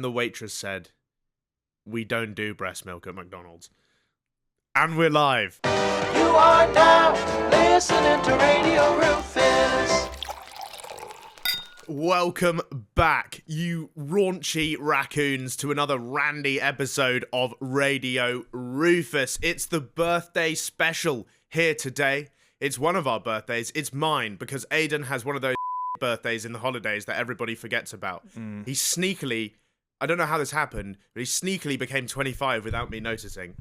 The waitress said, "We don't do breast milk at McDonald's." And we're live. You are now listening to Radio Rufus. Welcome back, you raunchy raccoons, to another randy episode of Radio Rufus. It's the birthday special here today. It's one of our birthdays. It's mine, because Aidan has one of those birthdays in the holidays that everybody forgets about. He sneakily, I don't know how this happened, but he sneakily became 25 without me noticing.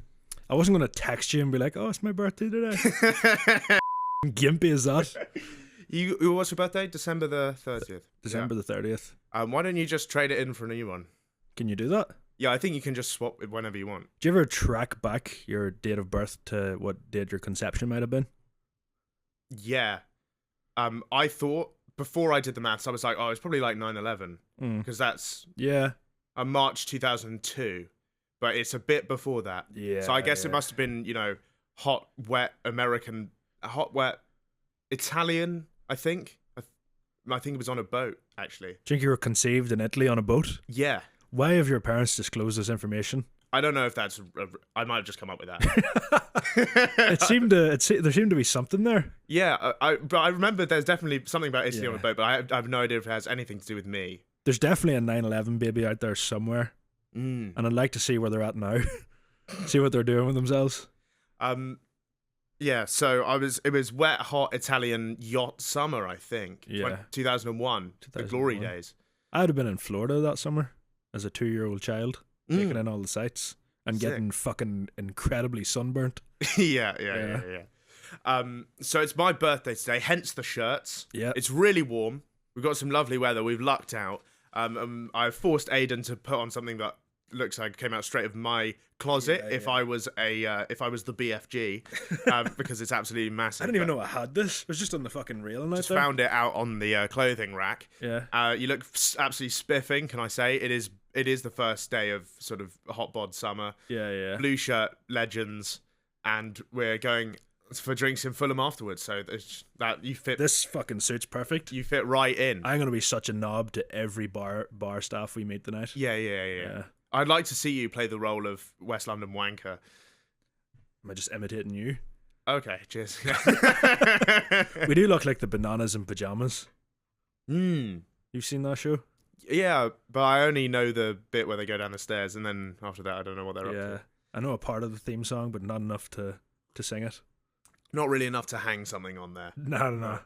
I wasn't going to text you and be like, oh, it's my birthday today. Gimpy as that. What's your birthday? December the 30th. December the 30th. Why don't you just trade it in for a new one? Can you do that? Yeah, I think you can just swap it whenever you want. Do you ever track back your date of birth to what date your conception might have been? Yeah. I thought, before I did the maths, I was like, oh, it's probably like 9/11. Because that's March 2002. But it's a bit before that. Yeah. So I guess it must have been, hot, wet Italian, I think. I think it was on a boat, actually. Do you think you were conceived in Italy on a boat? Yeah. Why have your parents disclosed this information? I don't know if that's... I might have just come up with that. There seemed to be something there. Yeah, but I remember there's definitely something about Italy on a boat, but I have no idea if it has anything to do with me. There's definitely a 9/11 baby out there somewhere. And I'd like to see where they're at now. See what they're doing with themselves. Yeah, so it was wet, hot Italian yacht summer, I think. Yeah. 2001, the glory days. I would have been in Florida that summer as a 2-year-old child, taking in all the sights and getting fucking incredibly sunburnt. Yeah. So it's my birthday today, hence the shirts. Yeah. It's really warm. We've got some lovely weather. We've lucked out. I've forced Aidan to put on something that looks like it came out straight of my closet. If I was the BFG, because it's absolutely massive. I didn't even know I had this. It was just on the fucking railing out there. Found it out on the clothing rack. Yeah. You look absolutely spiffing. Can I say it is the first day of sort of hot bod summer. Yeah. Blue shirt legends, and we're going for drinks in Fulham afterwards, so that you fit. This fucking suit's perfect. You fit right in. I'm gonna be such a knob to every bar staff we meet tonight. Yeah. I'd like to see you play the role of West London wanker. Am I just imitating you? Okay, cheers. We do look like the Bananas in Pajamas. You've seen that show? Yeah, but I only know the bit where they go down the stairs, and then after that I don't know what they're up to. I know a part of the theme song, but not enough to sing it. Not really enough to hang something on there. No.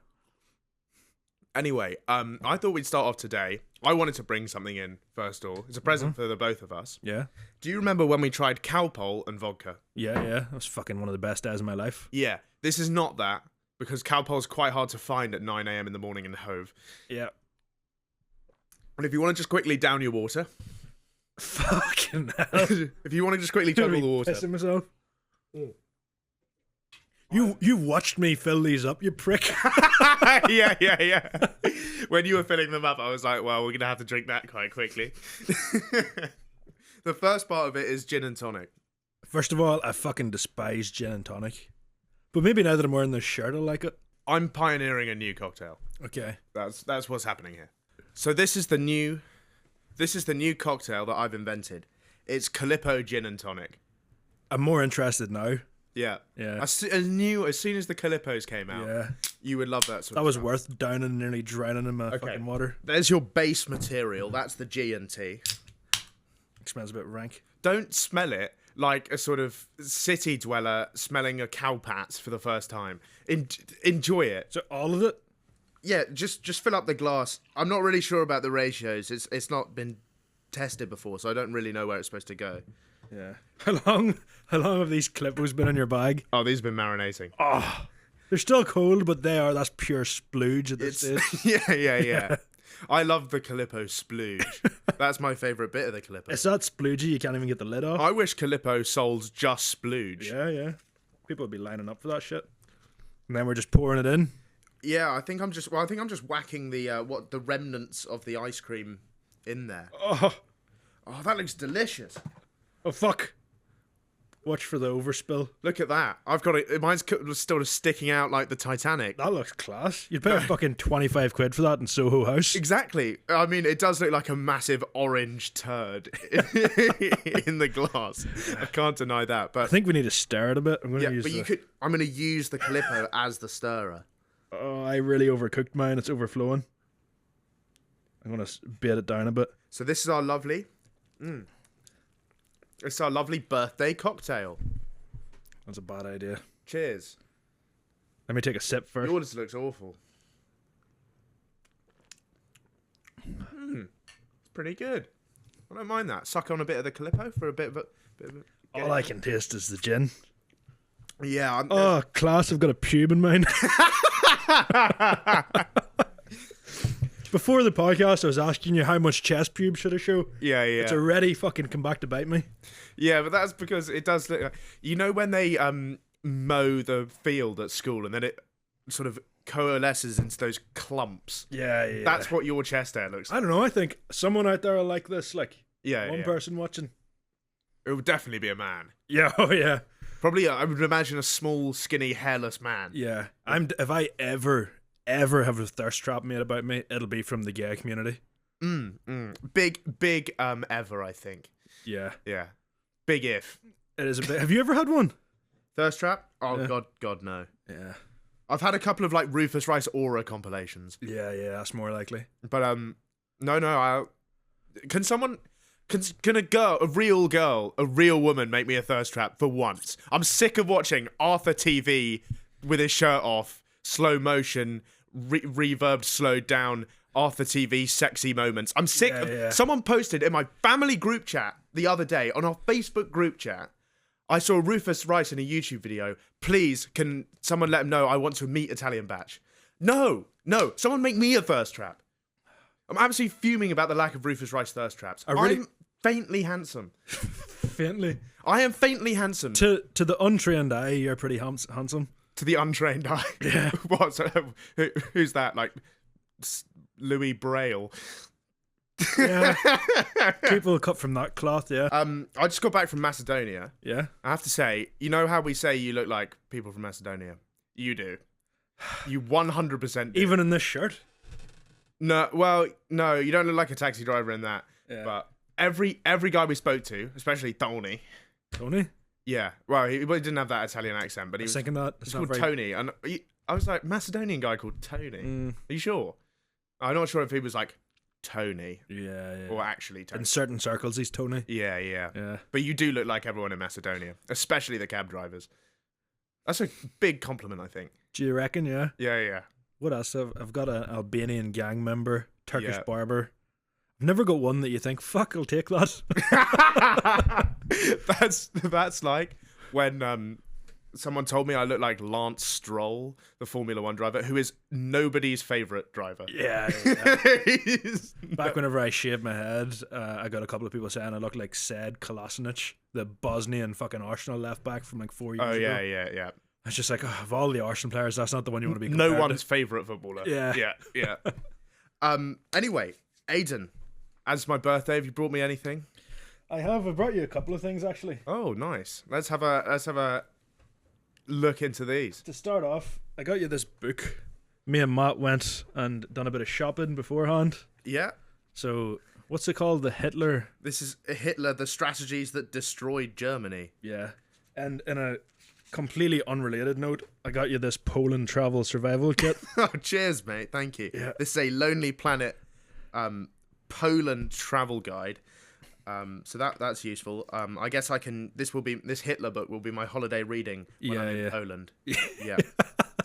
Anyway, I thought we'd start off today. I wanted to bring something in, first of all. It's a present for the both of us. Yeah. Do you remember when we tried Cowpole and vodka? Yeah. That was fucking one of the best days of my life. Yeah. This is not that, because Cowpole's quite hard to find at 9 a.m. in the morning in Hove. Yeah. And if you want to just quickly down your water. Fucking hell. If you want to just quickly chug all the water. Pissing myself. You watched me fill these up, you prick. Yeah. When you were filling them up, I was like, well, we're going to have to drink that quite quickly. The first part of it is gin and tonic. First of all, I fucking despise gin and tonic. But maybe now that I'm wearing this shirt, I like it. I'm pioneering a new cocktail. Okay. That's what's happening here. So this is the new cocktail that I've invented. It's Calippo gin and tonic. I'm more interested now. Yeah. Yeah. As soon as the Calippos came out, you would love that sort of That was stuff. worth downing and nearly drowning in my fucking water. There's your base material. That's the G&T. It smells a bit rank. Don't smell it like a sort of city dweller smelling a cowpats for the first time. Enjoy it. So all of it? Yeah, just fill up the glass. I'm not really sure about the ratios. It's not been tested before, so I don't really know where it's supposed to go. Yeah. How long have these Clippos been in your bag? Oh, these have been marinating. Oh, they're still cold, but that's pure splooge at this stage. Yeah. I love the Calippo splooge. That's my favourite bit of the Calippo. It's that sploogey, you can't even get the lid off. I wish Calippo sold just splooge. Yeah. People would be lining up for that shit. And then we're just pouring it in. Yeah, I think I'm just whacking the remnants of the ice cream in there. Oh, that looks delicious. oh fuck. Watch for the overspill. Look at that. I've got it. Mine's still sticking out like the Titanic. That looks class. You'd pay fucking 25 quid for that in Soho House. Exactly. I mean, it does look like a massive orange turd in the glass. I can't deny that. But I think we need to stir it a bit. I'm going to use I'm going to use the Calippo as the stirrer. Oh, I really overcooked mine. It's overflowing. I'm going to bait it down a bit. So this is our lovely... It's our lovely birthday cocktail. That's a bad idea. Cheers. Let me take a sip first. Yours looks awful. It's pretty good. I don't mind that. Suck on a bit of the Calippo for a bit of a... All I can taste is the gin. Yeah. Oh, class. I've got a pube in mine. Before the podcast, I was asking you how much chest pube should I show. Yeah. It's already fucking come back to bite me. Yeah, but that's because it does look like... You know when they mow the field at school and then it sort of coalesces into those clumps? Yeah. That's what your chest hair looks like. I don't know. I think someone out there will like this. Like, One person watching. It would definitely be a man. Yeah, oh yeah. Probably, I would imagine a small, skinny, hairless man. Yeah. If I ever have a thirst trap made about me, it'll be from the gay community. Big ever, I think. Yeah. Big if. It is a bit. Have you ever had one? Thirst trap? Oh, Yeah. God, no. Yeah. I've had a couple of, like, Rufus Rice Aura compilations. Yeah, that's more likely. But, no, Can a real woman make me a thirst trap for once? I'm sick of watching Arthur TV with his shirt off, slow motion, reverbed, slowed down, Arthur TV sexy moments. I'm sick of... Yeah. Someone posted in my family group chat the other day, on our Facebook group chat, I saw Rufus Rice in a YouTube video. Please, can someone let him know I want to meet Italian Batch? No, someone make me a thirst trap. I'm absolutely fuming about the lack of Rufus Rice thirst traps. I'm faintly handsome. Faintly. I am faintly handsome. To the untrained eye, you're pretty handsome. To the untrained eye. Yeah. What? So, who's that? Like Louis Braille. Yeah. People cut from that cloth, yeah. I just got back from Macedonia. Yeah. I have to say, you know how we say you look like people from Macedonia? You do. You 100% do. Even in this shirt? No, well, no, you don't look like a taxi driver in that. Yeah. But every guy we spoke to, especially Tony. Tony? Yeah. Well, he didn't have that Italian accent, but he was thinking that. It's called Tony. And I was like, Macedonian guy called Tony. Are you sure? I'm not sure if he was like Tony. Yeah. Or actually Tony. In certain circles, he's Tony. Yeah. But you do look like everyone in Macedonia, especially the cab drivers. That's a big compliment, I think. Do you reckon, yeah? Yeah. What else? I've got an Albanian gang member, Turkish Yeah. barber. I've never got one that you think, fuck, I'll take that. That's like when someone told me I look like Lance Stroll, the Formula One driver, who is nobody's favourite driver. Yeah. Back whenever I shaved my head, I got a couple of people saying I look like Said Kolasinac, the Bosnian fucking Arsenal left back from like 4 years ago. Oh, yeah. I was just like, of all the Arsenal players, that's not the one you want to be No compared one's favourite footballer. Yeah. Anyway, Aidan, as my birthday, have you brought me anything? I have. I brought you a couple of things, actually. Oh, nice. Let's have a look into these. To start off, I got you this book. Me and Matt went and done a bit of shopping beforehand. Yeah. So, what's it called? The Hitler. This is Hitler, the strategies that destroyed Germany. Yeah. And in a completely unrelated note, I got you this Poland travel survival kit. Oh, cheers, mate. Thank you. Yeah. This is a Lonely Planet Poland travel guide. So that's useful. I guess this Hitler book will be my holiday reading when I'm in Poland. Yeah.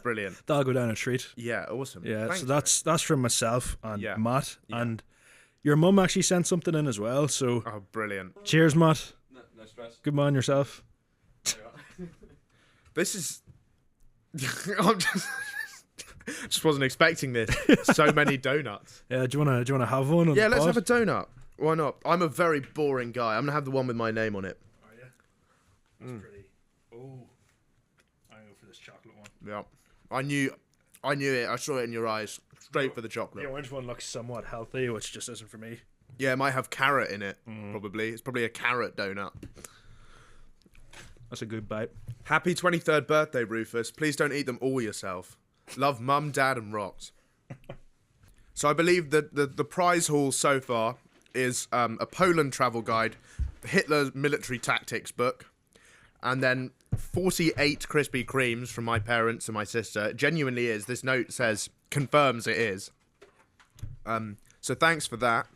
Brilliant. That'll go down a treat. Yeah, awesome. Yeah, Thanks, so that's from myself and Yeah. Matt. Yeah. And your mum actually sent something in as well, so Oh, brilliant. cheers, Matt. No stress. Good man yourself. This is... I'm just wasn't expecting this. So many donuts. Yeah, do you wanna have one? Yeah, let's have a donut. Why not? I'm a very boring guy. I'm gonna have the one with my name on it. Are you? That's pretty. Oh, I go for this chocolate one. Yeah. I knew it. I saw it in your eyes. Straight for the chocolate. The orange one looks somewhat healthy, which just isn't for me. Yeah, it might have carrot in it. Probably. It's probably a carrot donut. That's a good bite. Happy 23rd birthday, Rufus. Please don't eat them all yourself. Love, Mum, Dad, and Rox. So I believe that the prize haul so far is a Poland travel guide, Hitler's military tactics book, and then 48 Krispy Kremes from my parents and my sister. It genuinely is. This note says, confirms it is. So thanks for that.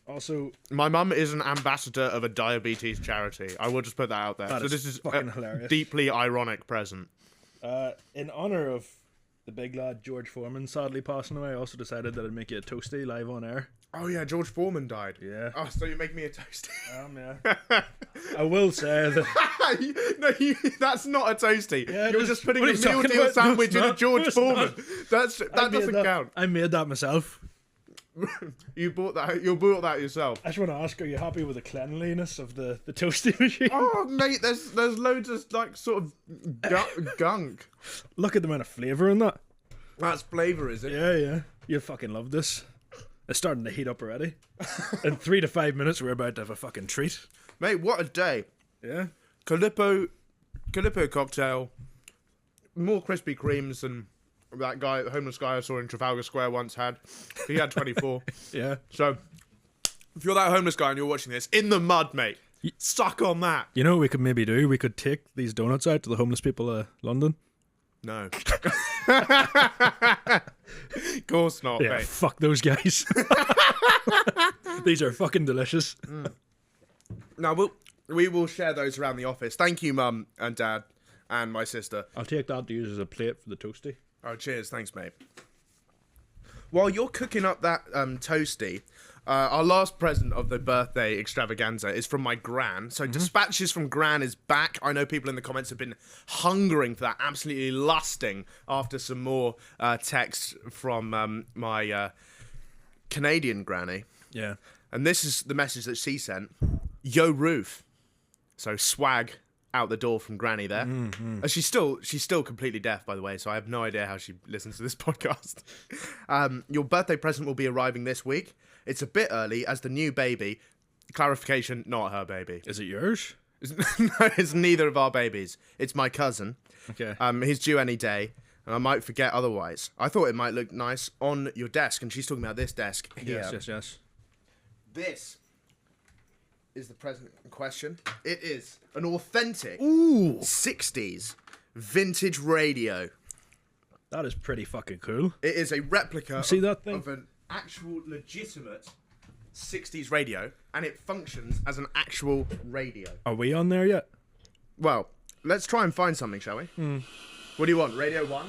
Also, my mum is an ambassador of a diabetes charity. I will just put that out there. That So is this is fucking a hilarious. deeply ironic present. in honor of the big lad George Foreman sadly passing away, I also decided that I'd make you a toasty live on air. Oh yeah, George Foreman died. Yeah. Oh, so you make me a toasty. Yeah. I will say that That's not a toasty. Yeah, You're it just is. putting What a are you meal talking deal about? sandwich No, in a it's George not. Foreman. No, That doesn't count. I made that myself. You bought that. You bought that yourself. I just want to ask, are you happy with the cleanliness of the toasty machine? Oh mate, there's loads of like sort of gunk. Look at the amount of flavour in that. That's flavour, is it? Yeah. You'll fucking love this. It's starting to heat up already. In 3 to 5 minutes, we're about to have a fucking treat. Mate, what a day. Yeah. Calippo cocktail, more Krispy Kremes than that guy, homeless guy I saw in Trafalgar Square once had. He had 24. Yeah. So, if you're that homeless guy and you're watching this, in the mud, mate, suck on that. You know what we could maybe do? We could take these donuts out to the homeless people of London. No. Of course not, Yeah, mate. fuck those guys. These are fucking delicious. No, we will share those around the office. Thank you, Mum and Dad and my sister. I'll take that to use as a plate for the toasty. Oh, cheers. Thanks, mate. While you're cooking up that toasty, our last present of the birthday extravaganza is from my gran. So Dispatches from Gran is back. I know people in the comments have been hungering for that, absolutely lusting after some more texts from my Canadian granny. Yeah. And this is the message that she sent. Yo, Roof. So swag out the door from Granny there. She's still completely deaf, by the way, so I have no idea how she listens to this podcast. Your birthday present will be arriving this week. It's a bit early as the new baby. Clarification, not her baby. Is it yours? No, it's neither of our babies. It's my cousin. Okay. He's due any day, and I might forget otherwise. I thought it might look nice on your desk, and she's talking about this desk here. Yes. This is the present in question. It is an authentic 60s vintage radio. That is pretty fucking cool. It is a replica See that thing? of an actual legitimate 60s radio, and it functions as an actual radio. Are we on there yet? Well, let's try and find something, shall we? What do you want? Radio 1?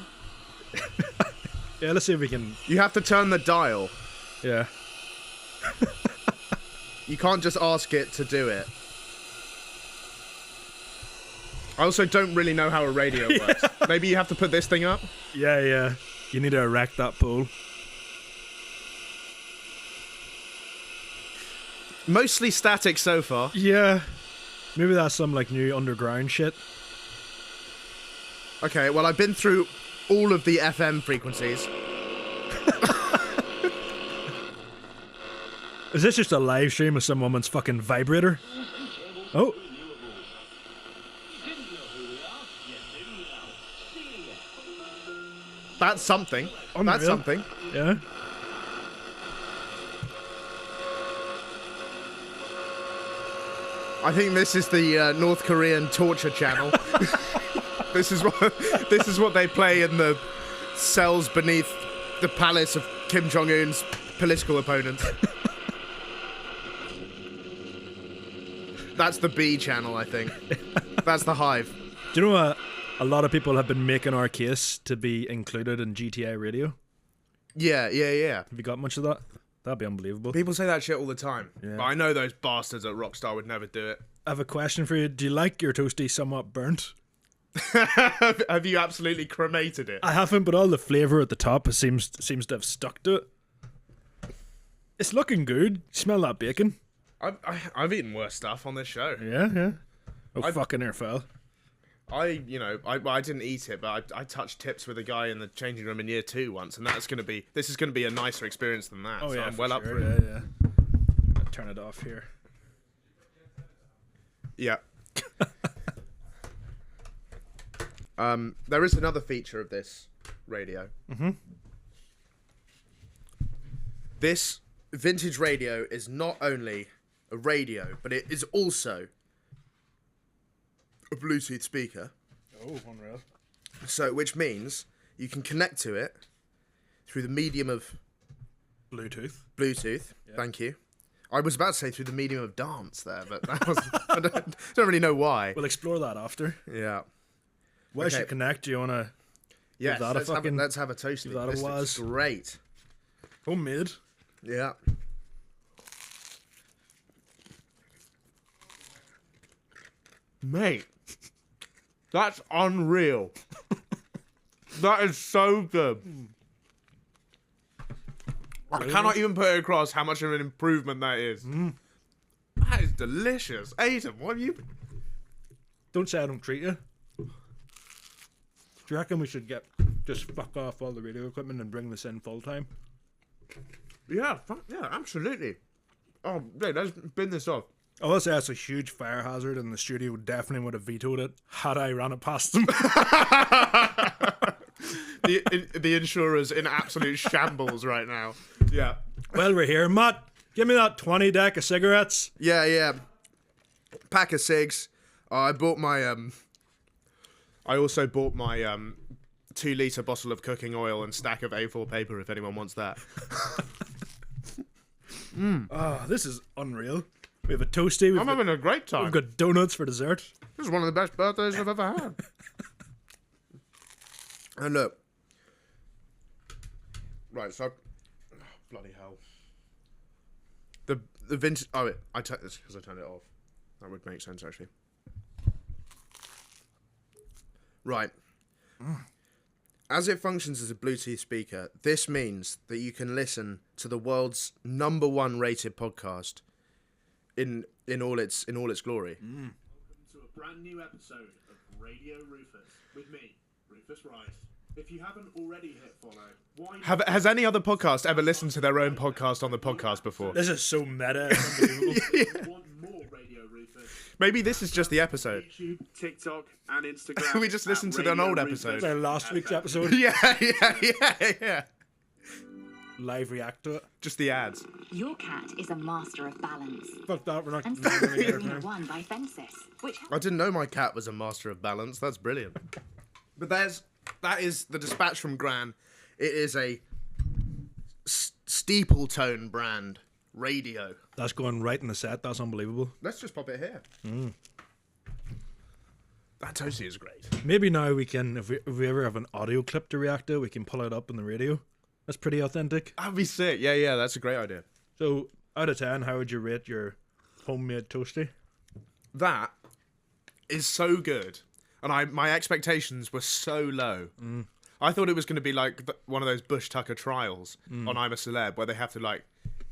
Yeah, let's see if we can. You have to turn the dial. Yeah. You can't just ask it to do it. I also don't really know how a radio works. Maybe you have to put this thing up? Yeah. You need to erect that pole. Mostly static so far. Yeah. Maybe that's some like new underground shit. Okay, well, I've been through all of the FM frequencies. Is this just a live stream of some woman's fucking vibrator? Oh. That's something. Unreal. That's something. Yeah. I think this is the North Korean torture channel. This is what they play in the cells beneath the palace of Kim Jong-un's political opponents. That's the B channel, I think. That's the Hive. Do you know a lot of people have been making our case to be included in GTA Radio? Yeah. Have you got much of that? That'd be unbelievable. People say that shit all the time. Yeah. But I know those bastards at Rockstar would never do it. I have a question for you. Do you like your toasty somewhat burnt? Have you absolutely cremated it? I haven't, but all the flavour at the top seems to have stuck to it. It's looking good. Smell that bacon. I've eaten worse stuff on this show. Yeah. Oh, fucking air fell. I didn't eat it, but I touched tips with a guy in the changing room in year 2 once, and this is going to be a nicer experience than that. Oh, so yeah, I'm well up sure. for it. Yeah. Turn it off here. Yeah. There is another feature of this radio. Mm-hmm. This vintage radio is not only a radio, but it is also a Bluetooth speaker. Oh, unreal. So, which means you can connect to it through the medium of Bluetooth. Yeah. Thank you. I was about to say through the medium of dance there, but that was, I don't really know why. We'll explore that after. Yeah. Where should connect? Do you want to? Yes. Let's have a toasty. Give that a This looks was. great. Homemade. Yeah. Mate, that's unreal. That is so good. I cannot even put it across how much of an improvement that is. That is delicious. Aidan, what have you... Don't say I don't treat you. Do you reckon we should just fuck off all the radio equipment and bring this in full time? Yeah, absolutely. Oh, wait, let's bin this off. I will say that's a huge fire hazard, and the studio definitely would have vetoed it had I ran it past them. The insurer's in absolute shambles right now. Yeah. Well, we're here. Matt, give me that 20 deck of cigarettes. Yeah. Pack of cigs. I bought my I also bought my 2-litre bottle of cooking oil and stack of A4 paper if anyone wants that. Oh, this is unreal. We have a toasty. I'm having a great time. We've got donuts for dessert. This is one of the best birthdays I've ever had. And look. Right, so... Oh, bloody hell. The vintage... Oh, wait, I took this because I turned it off. That would make sense, actually. Right. As it functions as a Bluetooth speaker, this means that you can listen to the world's #1 rated podcast in all its glory. Welcome to a brand new episode of Radio Rufus with me, Rufus Rice. If you haven't already hit follow, Has any other podcast ever listened to their own podcast on the podcast before? This is so meta. It's unbelievable. want more Radio Rufus, Maybe this is just the episode. YouTube, TikTok, and Instagram. We just listened to an old episode. It's our last week's episode. Yeah. Live react to it. Just the ads. Your cat is a master of balance, Fuck that, we're not and going to get frequently it. won by fences, which I didn't know my cat was a master of balance. That's brilliant. But that is the dispatch from Gran. It is a steeple tone brand radio. That's going right in the set. That's unbelievable. Let's just pop it here. That toasty is great. Maybe now we can, if we ever have an audio clip to react to, we can pull it up on the radio. That's pretty authentic. That'd be sick. Yeah, that's a great idea. So, out of 10, how would you rate your homemade toasty? That is so good. And my expectations were so low. I thought it was going to be like one of those Bush Tucker trials on I'm a Celeb, where they have to like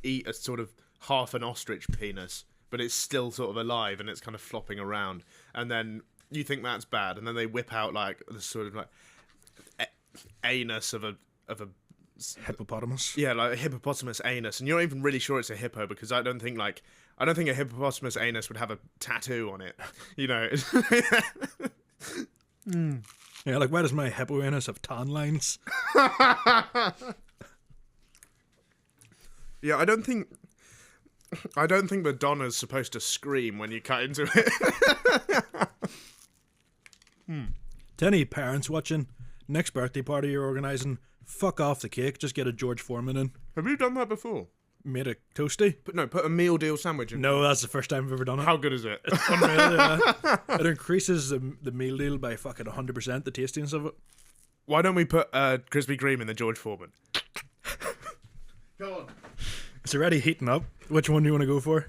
eat a sort of half an ostrich penis, but it's still sort of alive and it's kind of flopping around. And then you think that's bad, and then they whip out like the sort of like anus of a Hippopotamus. yeah, like a hippopotamus anus, and you're not even really sure it's a hippo because I don't think a hippopotamus anus would have a tattoo on it, you know. Yeah, like why does my hippo anus have tan lines? Yeah, I don't think Madonna's supposed to scream when you cut into it. To any parents watching, next birthday party you're organising, fuck off the cake, just get a George Foreman in. Have you done that before? Made a toasty? Put a meal deal sandwich in. No, that's the first time I've ever done it. How good is it? Unreal, yeah. It increases the meal deal by fucking 100%, the tastiness of it. Why don't we put Krispy Kreme in the George Foreman? Go on. It's already heating up. Which one do you want to go for?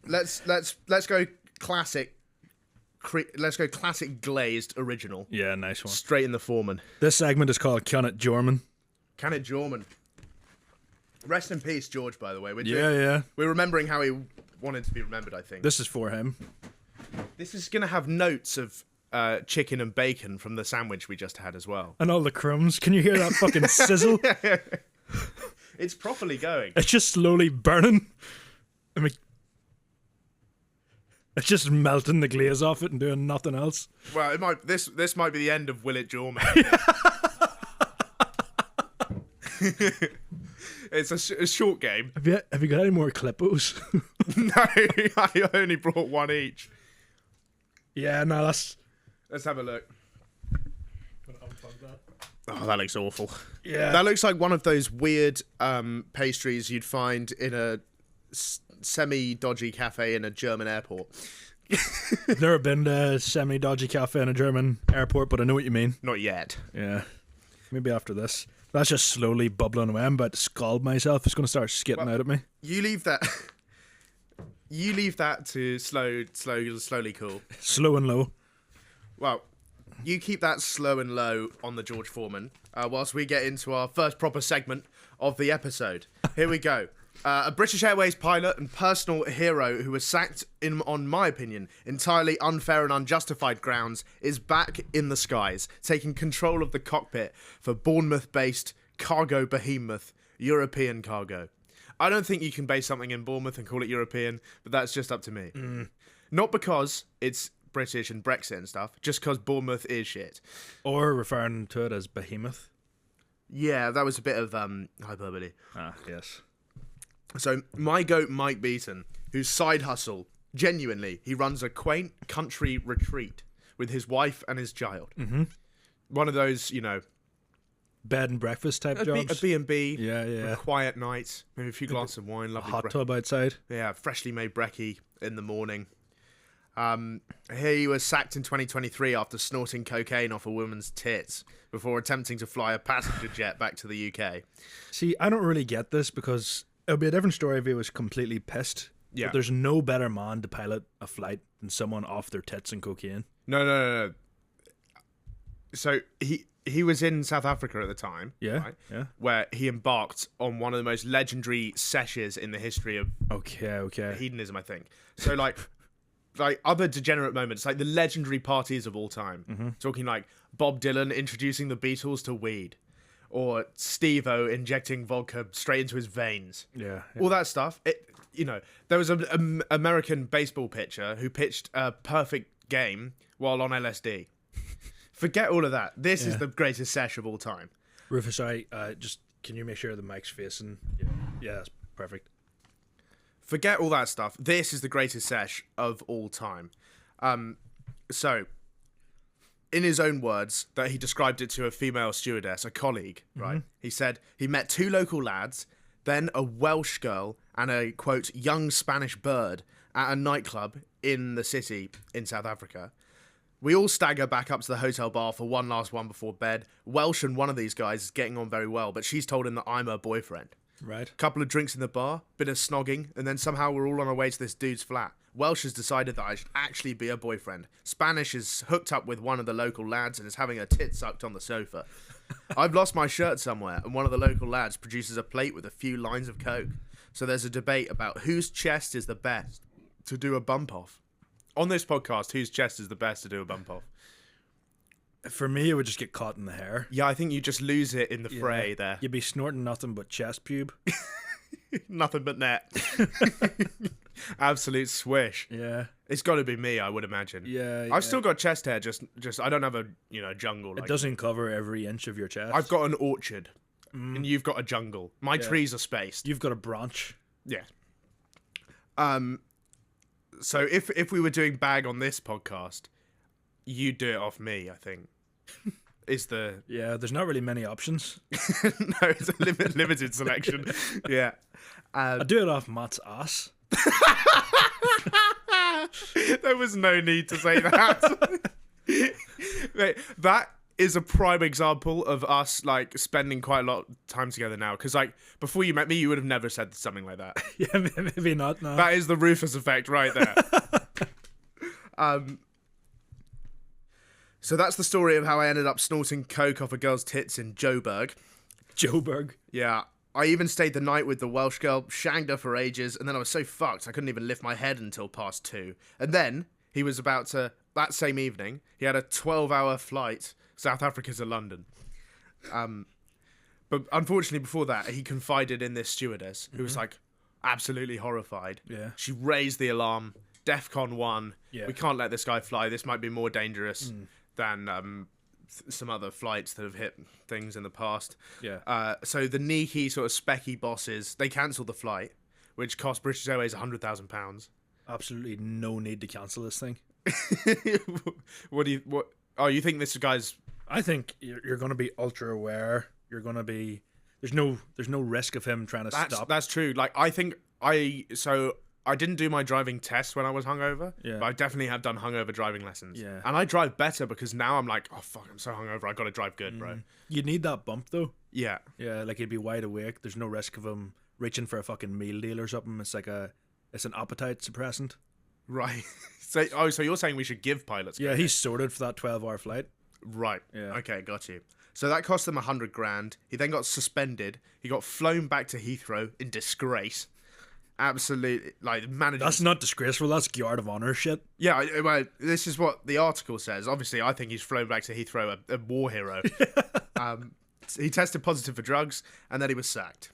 Let's go classic. Let's go classic glazed original. Yeah, nice one. Straight in the Foreman. This segment is called Can It Jorman. Can it Jorman? Rest in peace, George, by the way. Yeah. We're remembering how he wanted to be remembered, I think. This is for him. This is going to have notes of chicken and bacon from the sandwich we just had as well. And all the crumbs. Can you hear that fucking sizzle? It's properly going. It's just slowly burning. I mean, It's just melting the glaze off it and doing nothing else. Well, it might. This might be the end of Will It Jorman. It's a short game. Have you got any more clippos? No, I only brought one each. Yeah, no, that's... Let's have a look. Oh, that looks awful. Yeah. That looks like one of those weird pastries you'd find in a semi-dodgy cafe in a German airport. I've never been to a semi-dodgy cafe in a German airport, but I know what you mean. Not yet. Yeah. Maybe after this. That's just slowly bubbling away. I'm about to scald myself. It's going to start skipping out at me. You leave that. You leave that to slowly cool. Slow and low. Well, you keep that slow and low on the George Foreman whilst we get into our first proper segment of the episode. Here we go. A British Airways pilot and personal hero who was sacked on my opinion, entirely unfair and unjustified grounds, is back in the skies, taking control of the cockpit for Bournemouth-based cargo behemoth, European Cargo. I don't think you can base something in Bournemouth and call it European, but that's just up to me. Not because it's British and Brexit and stuff, just because Bournemouth is shit. Or referring to it as behemoth. Yeah, that was a bit of hyperbole. Ah, yes. So, my goat Mike Beaton, whose side hustle, genuinely, he runs a quaint country retreat with his wife and his child. Mm-hmm. One of those, you know... Bed and breakfast type jobs. A B&B. Yeah. Quiet nights, maybe a few glasses of wine, lovely Hot tub outside. Yeah, freshly made brekkie in the morning. He was sacked in 2023 after snorting cocaine off a woman's tits before attempting to fly a passenger jet back to the UK. See, I don't really get this because it would be a different story if he was completely pissed. Yeah. But there's no better man to pilot a flight than someone off their tits and cocaine. No. So he was in South Africa at the time. Yeah, right? yeah. Where he embarked on one of the most legendary seshes in the history of Okay. hedonism, I think. So like other degenerate moments, like the legendary parties of all time. Mm-hmm. Talking like Bob Dylan introducing the Beatles to weed, or Steve-O injecting vodka straight into his veins. Yeah. All that stuff. There was an American baseball pitcher who pitched a perfect game while on LSD. Forget all of that. This is the greatest sesh of all time. Rufus, sorry, just can you make sure the mic's facing? Yeah, that's perfect. Forget all that stuff. This is the greatest sesh of all time. So, in his own words, that he described it to a female stewardess, a colleague, right? He said he met two local lads, then a Welsh girl and a, quote, young Spanish bird at a nightclub in the city in South Africa. We all stagger back up to the hotel bar for one last one before bed. Welsh and one of these guys is getting on very well, but she's told him that I'm her boyfriend. Right. Couple of drinks in the bar, bit of snogging, and then somehow we're all on our way to this dude's flat. Welsh has decided that I should actually be her boyfriend. Spanish is hooked up with one of the local lads and is having her tit sucked on the sofa. I've lost my shirt somewhere, and one of the local lads produces a plate with a few lines of coke. So there's a debate about whose chest is the best to do a bump off. On this podcast, whose chest is the best to do a bump off? For me, it would just get caught in the hair. Yeah, I think you just lose it in the fray there. You'd be snorting nothing but chest pube. Nothing but net. Absolute swish. Yeah. It's got to be me, I would imagine. Yeah. I've still got chest hair, just I don't have a jungle. It doesn't cover every inch of your chest. I've got an orchard, and you've got a jungle. My trees are spaced. You've got a branch. Yeah. So if we were doing bag on this podcast, you'd do it off me, I think. Yeah, there's not really many options. No, it's a limited selection. Yeah. I do it off Matt's ass. There was no need to say that. Wait, that is a prime example of us like spending quite a lot of time together now. Because like before you met me, you would have never said something like that. Yeah, maybe not. No. That is the Rufus effect right there. So that's the story of how I ended up snorting coke off a girl's tits in Joburg. Joburg. Yeah. I even stayed the night with the Welsh girl, shagged her for ages, and then I was so fucked I couldn't even lift my head until past 2. And then he was about to, that same evening, he had a 12-hour flight, South Africa to London. But unfortunately before that, he confided in this stewardess, who was like absolutely horrified. Yeah. She raised the alarm, DEFCON 1. Yeah. We can't let this guy fly. This might be more dangerous than some other flights that have hit things in the past. Yeah. So the sneaky sort of specky bosses, they cancelled the flight, which cost British Airways £100,000. Absolutely no need to cancel this thing. You think this guy's... I think you're going to be ultra aware. You're going to be... There's no risk of him trying to stop. That's true. Like, I think I didn't do my driving test when I was hungover, Yeah. but I definitely have done hungover driving lessons. Yeah. And I drive better because now I'm like, oh fuck, I'm so hungover, I gotta drive good, bro. You need that bump though. Yeah. Yeah, like he'd be wide awake. There's no risk of him reaching for a fucking meal deal or something. It's an appetite suppressant. Right. So you're saying we should give pilots? Yeah, he's sorted for that 12-hour flight. Right. Yeah. Okay, got you. So that cost them $100,000. He then got suspended. He got flown back to Heathrow in disgrace. Absolutely, like managers. That's not disgraceful. That's guard of honor shit. Yeah, well, this is what the article says. Obviously, I think he's flown back to Heathrow a war hero. He tested positive for drugs, and then he was sacked.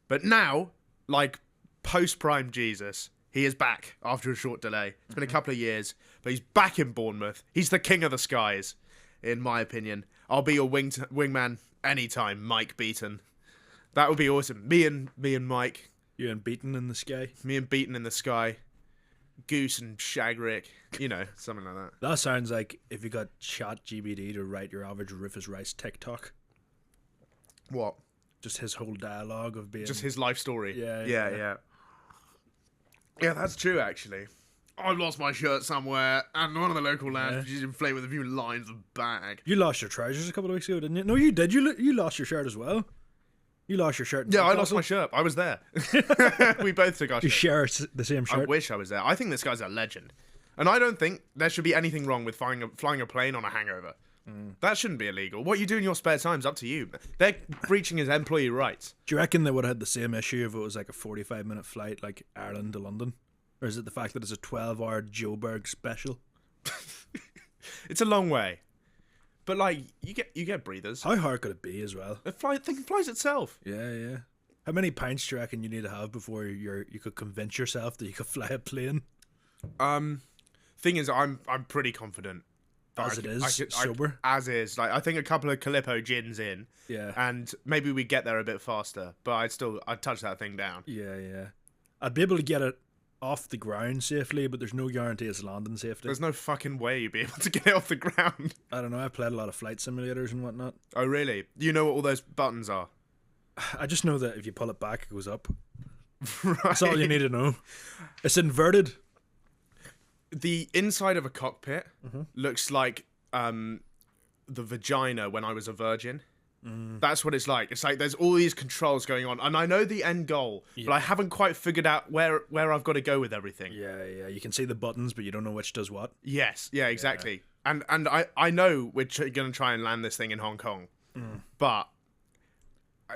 But now, like post-prime Jesus, he is back after a short delay. It's been a couple of years, but he's back in Bournemouth. He's the king of the skies, in my opinion. I'll be your wingman anytime, Mike Beaton. That would be awesome. Me and Mike. You and Beaton in the sky. Me and Beaton in the sky. Goose and Shagrick. You know, something like that. That sounds like if you got ChatGPT to write your average Rufus Rice TikTok. What? Just his whole dialogue of being... Just his life story. Yeah. Yeah, that's true, actually. I lost my shirt somewhere, and one of the local lads just inflated with a few lines of bag. You lost your trousers a couple of weeks ago, didn't you? No, you did. You lost your shirt as well. You lost your shirt. Yeah, I lost my shirt. I was there. We both took our You shirts. share the same shirt. I wish I was there. I think this guy's a legend. And I don't think there should be anything wrong with flying a plane on a hangover. That shouldn't be illegal. What you do in your spare time is up to you. They're breaching his employee rights. Do you reckon they would have had the same issue if it was like a 45-minute flight like Ireland to London? Or is it the fact that it's a 12-hour Joburg special? It's a long way. But, like, you get breathers. How hard could it be as well? The thing flies itself. Yeah. How many pints do you reckon you need to have before you could convince yourself that you could fly a plane? Thing is, I'm pretty confident. As it is, sober? As is. Like, I think a couple of Calippo gins in. Yeah. And maybe we get there a bit faster. But I'd touch that thing down. Yeah. I'd be able to get it off the ground safely, but there's no guarantee it's landing safely. There's no fucking way you'd be able to get it off the ground. I don't know. I played a lot of flight simulators and whatnot. Oh, really? You know what all those buttons are? I just know that if you pull it back, it goes up. Right. That's all you need to know. It's inverted. The inside of a cockpit looks like the vagina when I was a virgin. That's what it's like. It's like there's all these controls going on, and I know the end goal, but I haven't quite figured out where I've got to go with everything. Yeah. You can see the buttons, but you don't know which does what. Yes, yeah, exactly. And I know we're going to try and land this thing in Hong Kong, but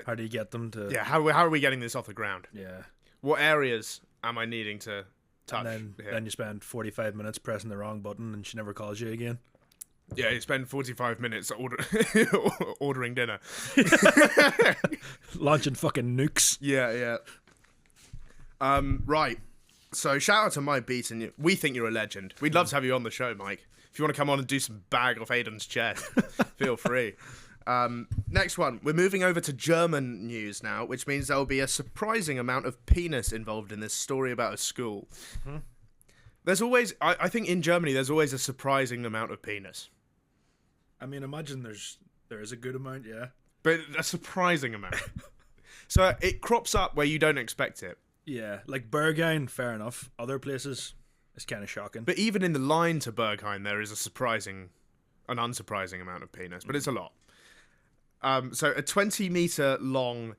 How do you get them to... yeah, how are we getting this off the ground? Yeah. What areas am I needing to touch? And then you spend 45 minutes pressing the wrong button, and she never calls you again. Yeah, you spend 45 minutes ordering dinner. Launching fucking nukes. Yeah. Right. So shout out to Mike Beaton. We think you're a legend. We'd love to have you on the show, Mike. If you want to come on and do some bag off Aidan's chest, feel free. Next one. We're moving over to German news now, which means there will be a surprising amount of penis involved in this story about a school. There's always, I think in Germany, there's always a surprising amount of penis. I mean, imagine there is a good amount, yeah. But a surprising amount. So it crops up where you don't expect it. Yeah, like Berghain, fair enough. Other places, it's kind of shocking. But even in the line to Berghain, there is an unsurprising amount of penis, but it's a lot. So a 20-meter long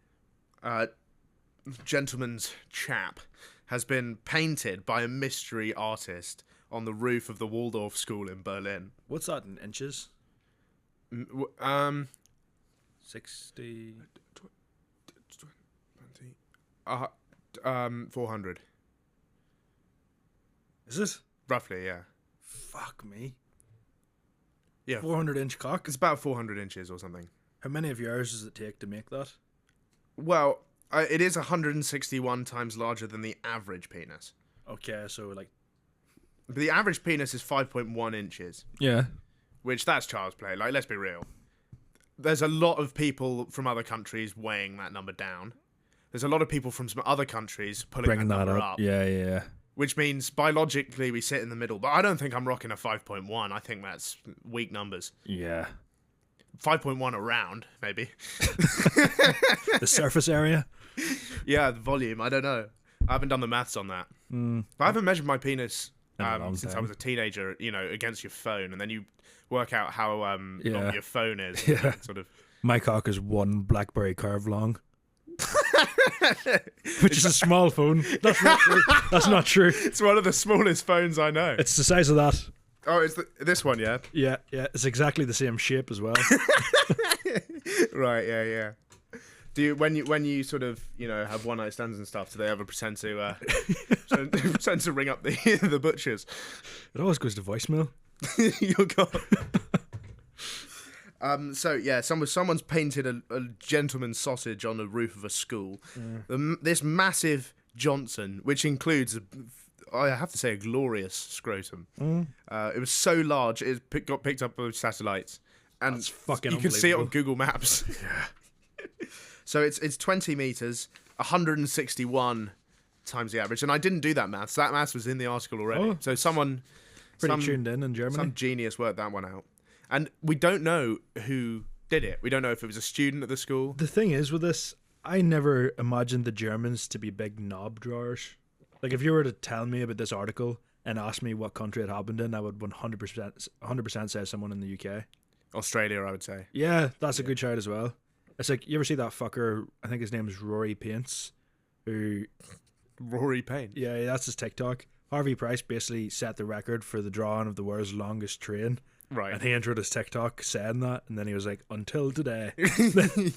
gentleman's chap has been painted by a mystery artist on the roof of the Waldorf school in Berlin. What's that in inches? 60... 400. Is it? Roughly, yeah. Fuck me. Yeah. 400-inch cock? It's about 400 inches or something. How many of yours does it take to make that? Well, it is 161 times larger than the average penis. Okay, so like But the average penis is 5.1 inches, Yeah. which that's child's play. Like, let's be real. There's a lot of people from other countries weighing that number down. There's a lot of people from some other countries pulling Bringing that that number up. up. Yeah. Which means biologically we sit in the middle. But I don't think I'm rocking a 5.1. I think that's weak numbers. Yeah. 5.1 around, maybe. The surface area. Yeah, the volume. I don't know. I haven't done the maths on that. I haven't measured my penis In a long since I time. was a teenager, against your phone. And then you work out how long Yeah. your phone is. Yeah. Sort of. My cock is 1 BlackBerry curve long. Which is a small phone. That's not true. That's not true. It's one of the smallest phones I know. It's the size of that. Oh, it's this one, yeah? Yeah. It's exactly the same shape as well. Right, yeah. Do you when you sort of have one night stands and stuff? Do they ever pretend to pretend to ring up the butchers? It always goes to voicemail. You're gone. So yeah, someone's painted a gentleman's sausage on the roof of a school. This massive Johnson, which includes I have to say a glorious scrotum. It was so large it got picked up by satellites, and That's fucking you can see it on unbelievable. Google Maps. So it's 20 meters, 161 times the average, and I didn't do that maths. That maths was in the article already. Oh. So some Tuned in Germany. some genius worked that one out, and we don't know who did it. We don't know if it was a student at the school. The thing is with this, I never imagined the Germans to be big knob drawers. Like, if you were to tell me about this article and ask me what country it happened in, I would 100% say someone in the UK. Australia, I would say. Yeah, that's a good shout as well. It's like, you ever see that fucker, I think his name is Rory Paints, who, Rory Payne. yeah, that's his TikTok. Harvey Price basically set the record for the drawing of the world's longest train. Right. And he entered his TikTok saying that, and then he was like, until today.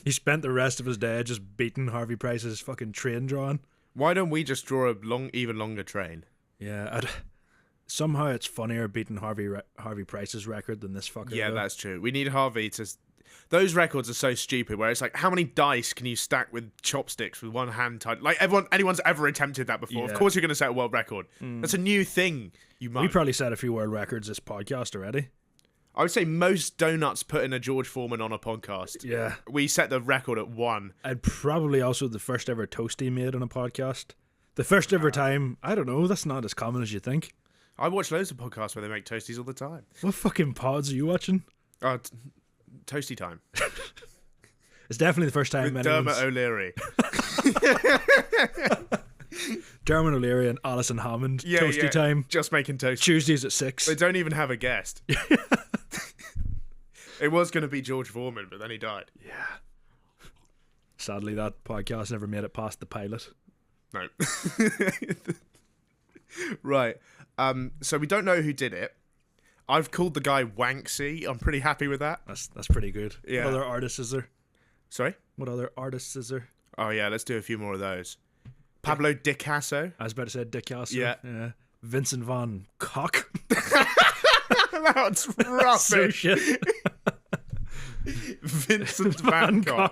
He spent the rest of his day just beating Harvey Price's fucking train drawing. Why don't we just draw a even longer train? Yeah, somehow it's funnier beating Harvey Price's record than this fucker. Yeah, though. that's true. We need Harvey to. Those records are so stupid. Where it's like, how many dice can you stack with chopsticks with one hand tied? Like anyone's ever attempted that before. Of Yeah. course, you're going to set a world record. That's a new thing. You might. We probably set a few world records this podcast already. I would say most donuts put in a George Foreman on a podcast. Yeah. We set the record at 1. And probably also the first ever toasty made on a podcast. The first ever time, I don't know, that's not as common as you think. I watch loads of podcasts where they make toasties all the time. What fucking pods are you watching? Toasty time. It's definitely the first time With Dermot anyone's... O'Leary. Dermot O'Leary and Alison Hammond. Yeah, toasty yeah. time. Just making toast. Tuesdays at 6. They don't even have a guest. It was going to be George Foreman, but then he died. Sadly, that podcast never made it past the pilot. No. Right. So we don't know who did it. I've called the guy Wanksy. I'm pretty happy with that. That's pretty good. Yeah. What other artists is there? Sorry? What other artists is there? Oh, yeah, let's do a few more of those. Pablo Picasso. I was about to say Dick Castle. Yeah. Vincent Van Gogh. That's rubbish. So shit. Vincent Van Gogh.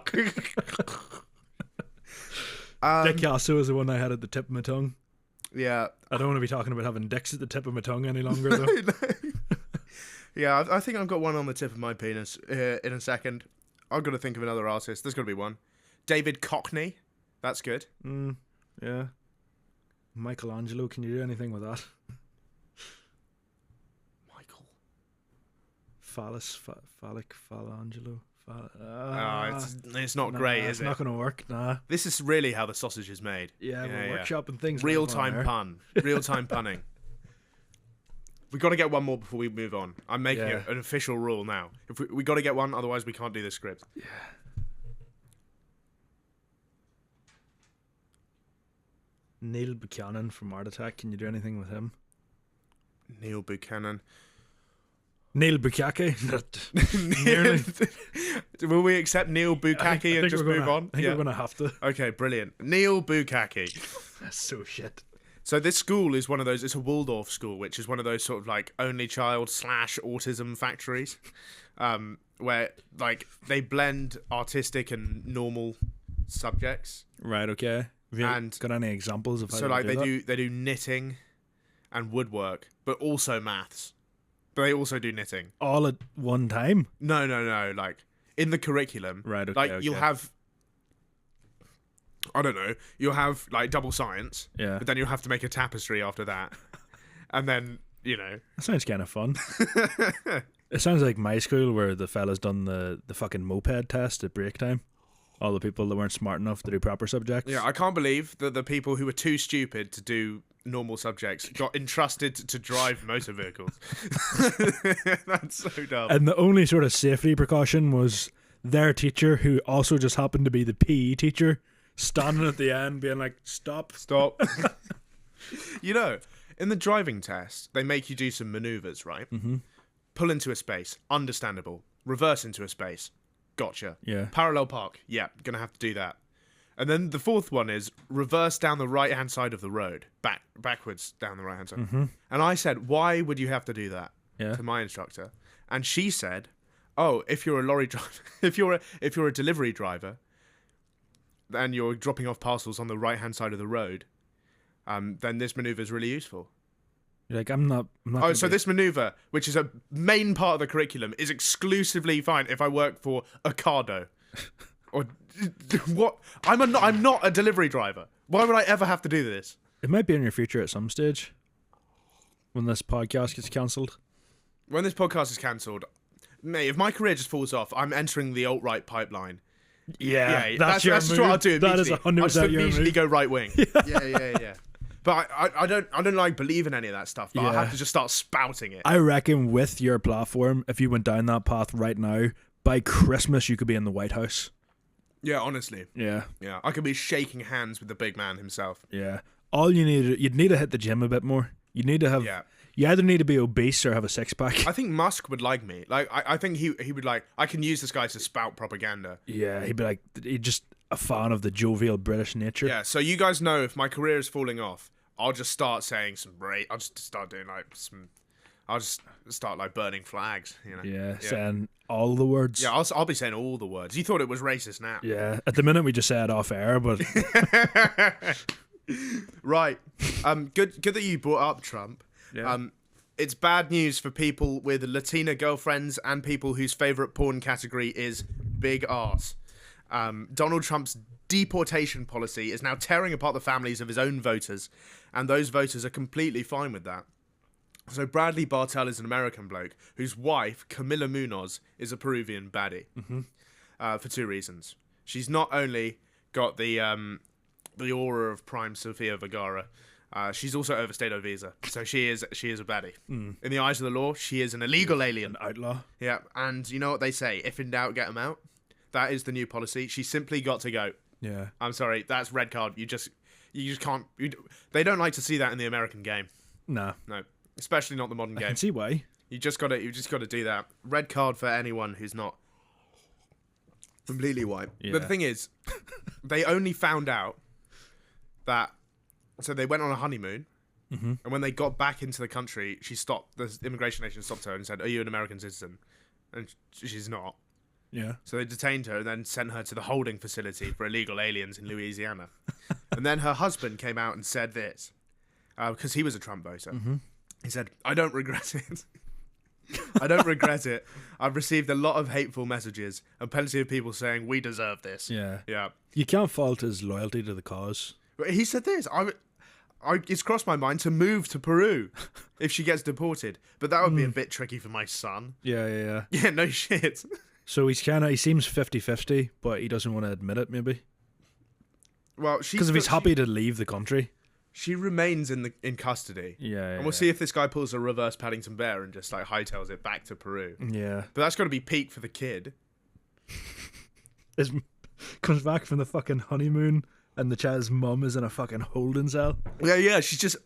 Dick Castle is the one I had at the tip of my tongue. Yeah. I don't want to be talking about having dicks at the tip of my tongue any longer, though. Yeah, I think I've got one on the tip of my penis in a second. I've got to think of another artist. There's got to be one. David Cockney. That's good. Yeah. Michelangelo, can you do anything with that? Michael. Phalangelo. It's not great, is it's it? not going to work, nah. This is really how the sausage is made. Yeah, we're workshopping things. Real-time live on pun. Real-time punning. We've got to get one more before we move on. I'm making Yeah. it an official rule now. If we got to get one, otherwise we can't do this script. Yeah. Neil Buchanan from Art Attack, can you do anything with him? Neil Buchanan. Neil Bukake? Nearly. Will we accept Neil I Bukake think and just we're move gonna- on? I think we're going to have to. Okay, brilliant. Neil Bukake. That's so shit. So this school is one of those, it's a Waldorf school, which is one of those sort of like only child / autism factories, where like they blend artistic and normal subjects. Right, okay. Have you And- got any examples of how So like do they do knitting and woodwork, but also maths. But they also do knitting. All at one time? No. Like, in the curriculum. Right, okay, Like, you'll have... I don't know. You'll have, like, double science. Yeah. But then you'll have to make a tapestry after that. And then, you know... That sounds kind of fun. It sounds like my school where the fella's done the fucking moped test at break time. All the people that weren't smart enough to do proper subjects. Yeah, I can't believe that the people who were too stupid to do normal subjects got entrusted to drive motor vehicles. That's so dumb. And the only sort of safety precaution was their teacher, who also just happened to be the PE teacher, standing at the end being like, stop. Stop. You know, in the driving test, they make you do some maneuvers, right? Mm-hmm. Pull into a space. Understandable. Reverse into a space. Gotcha. Yeah. Parallel park. Yeah, gonna have to do that. And then the fourth one is reverse down the right-hand side of the road. Backwards down the right-hand side. Mm-hmm. And I said, why would you have to do that? Yeah. To my instructor. And she said, oh, if you're a lorry driver, if you're a delivery driver, and you're dropping off parcels on the right-hand side of the road, then this maneuver is really useful. You're like, I'm not. Oh, so this maneuver, which is a main part of the curriculum, is exclusively fine if I work for Ocado. Or what? I'm not a delivery driver. Why would I ever have to do this? It might be in your future at some stage when this podcast gets cancelled. When this podcast is cancelled, mate, if my career just falls off, I'm entering the alt-right pipeline. Yeah, that's just what I'll do. That is 100% I'll just your immediately move. go right wing. Yeah. But I don't like believe in any of that stuff. But I Yeah. have to just start spouting it. I reckon with your platform, if you went down that path right now, by Christmas you could be in the White House. Yeah, honestly. Yeah. Yeah, I could be shaking hands with the big man himself. Yeah. All you'd need to hit the gym a bit more. You need to have. Yeah. You either need to be obese or have a six pack. I think Musk would like me. Like, I think he would like. I can use this guy to spout propaganda. Yeah, he'd be like, he's just a fan of the jovial British nature. Yeah. So you guys know if my career is falling off, I'll just start saying some I'll just start doing like some. I'll just start like burning flags. You know. Yeah, saying all the words. Yeah, I'll be saying all the words. You thought it was racist now. Yeah. At the minute we just said off air, but Right. Good that you brought up Trump. Yeah. It's bad news for people with Latina girlfriends and people whose favorite porn category is big arse. Donald Trump's deportation policy is now tearing apart the families of his own voters, and those voters are completely fine with that. So Bradley Bartel is an American bloke whose wife, Camila Munoz, is a Peruvian baddie. For two reasons. She's not only got the aura of prime Sofia Vergara, she's also overstayed her visa. So she is a baddie. In the eyes of the law, she is an illegal alien. outlaw. Yeah, and you know what they say, if in doubt, get them out. That is the new policy. She simply got to go. Yeah. I'm sorry, that's red card. You just can't. They don't like to see that in the American game. Nah. No, especially not the modern I game. can see why. You just gotta do that. Red card for anyone who's not completely white. Yeah. But the thing is, they only found out that. So they went on a honeymoon, and when they got back into the country, the immigration agent stopped her and said, "Are you an American citizen?" And she's not. Yeah. So they detained her and then sent her to the holding facility for illegal aliens in Louisiana. And then her husband came out and said this, because he was a Trump voter. He said, "I don't regret it. I don't regret it. I've received a lot of hateful messages and plenty of people saying we deserve this." Yeah. Yeah. You can't fault his loyalty to the cause. But he said this, it's crossed my mind to move to Peru if she gets deported. But that would be a bit tricky for my son. Yeah. Yeah, no shit. So he seems 50-50, but he doesn't want to admit it, maybe. Well, Because if he's happy to leave the country. She remains in custody. Yeah. And we'll see if this guy pulls a reverse Paddington Bear and just like hightails it back to Peru. Yeah. But that's got to be peak for the kid. Comes back from the fucking honeymoon and the child's mum is in a fucking holding cell. Yeah. She's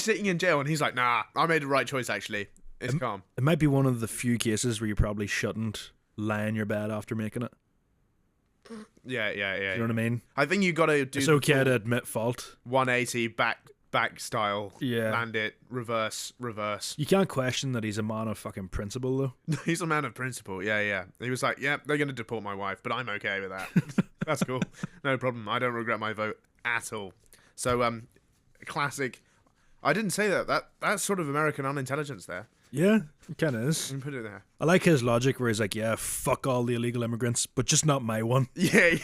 sitting in jail and he's like, "Nah, I made the right choice actually. It's calm." It might be one of the few cases where you probably shouldn't lie in your bed after making it. Yeah. You know what I mean? I think you got to do It's the okay full to admit fault. 180 back style. Yeah. Land it, reverse. You can't question that he's a man of fucking principle, though. He's a man of principle. Yeah. He was like, "Yeah, they're going to deport my wife, but I'm okay with that." That's cool. No problem. I don't regret my vote at all. So, classic. I didn't say that. That's sort of American unintelligence there. Yeah, it kind of is. You can put it there. I like his logic where he's like, yeah, fuck all the illegal immigrants, but just not my one. Yeah.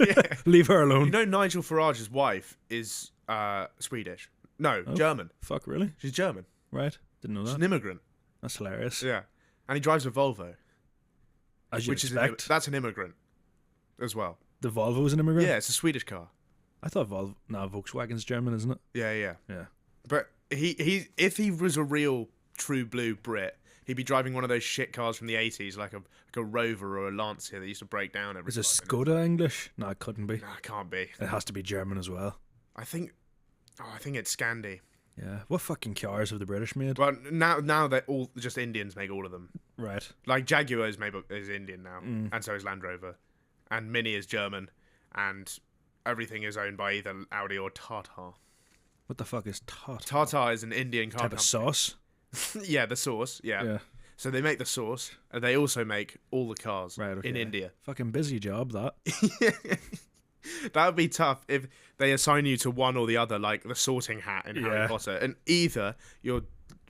Leave her alone. You know Nigel Farage's wife is Swedish. No, German. Fuck, really? She's German. Right. Didn't know She's that. an immigrant. That's hilarious. Yeah. And he drives a Volvo. As you Which expect. is that's an immigrant as well. The Volvo's an immigrant? Yeah, it's a Swedish car. I thought Volkswagen's German, isn't it? Yeah. Yeah. But he if he was a real true blue Brit, he'd be driving one of those shit cars from the 80s, like a Rover or a Lancia that used to break down every Is it 5 minutes. Skoda English? No, it couldn't be. Nah, it can't be. It has to be German as well. I think it's Scandi. Yeah. What fucking cars have the British made? Well, now they're all just Indians make all of them. Right. Like Jaguar is Indian now, and so is Land Rover, and Mini is German, and everything is owned by either Audi or Tata. What the fuck is Tata? Tata is an Indian car Type of sauce? Yeah, the sauce. Yeah. So they make the sauce, and they also make all the cars in India. Fucking busy job, that. That would be tough if they assign you to one or the other, like the sorting hat in Harry Potter, and either you're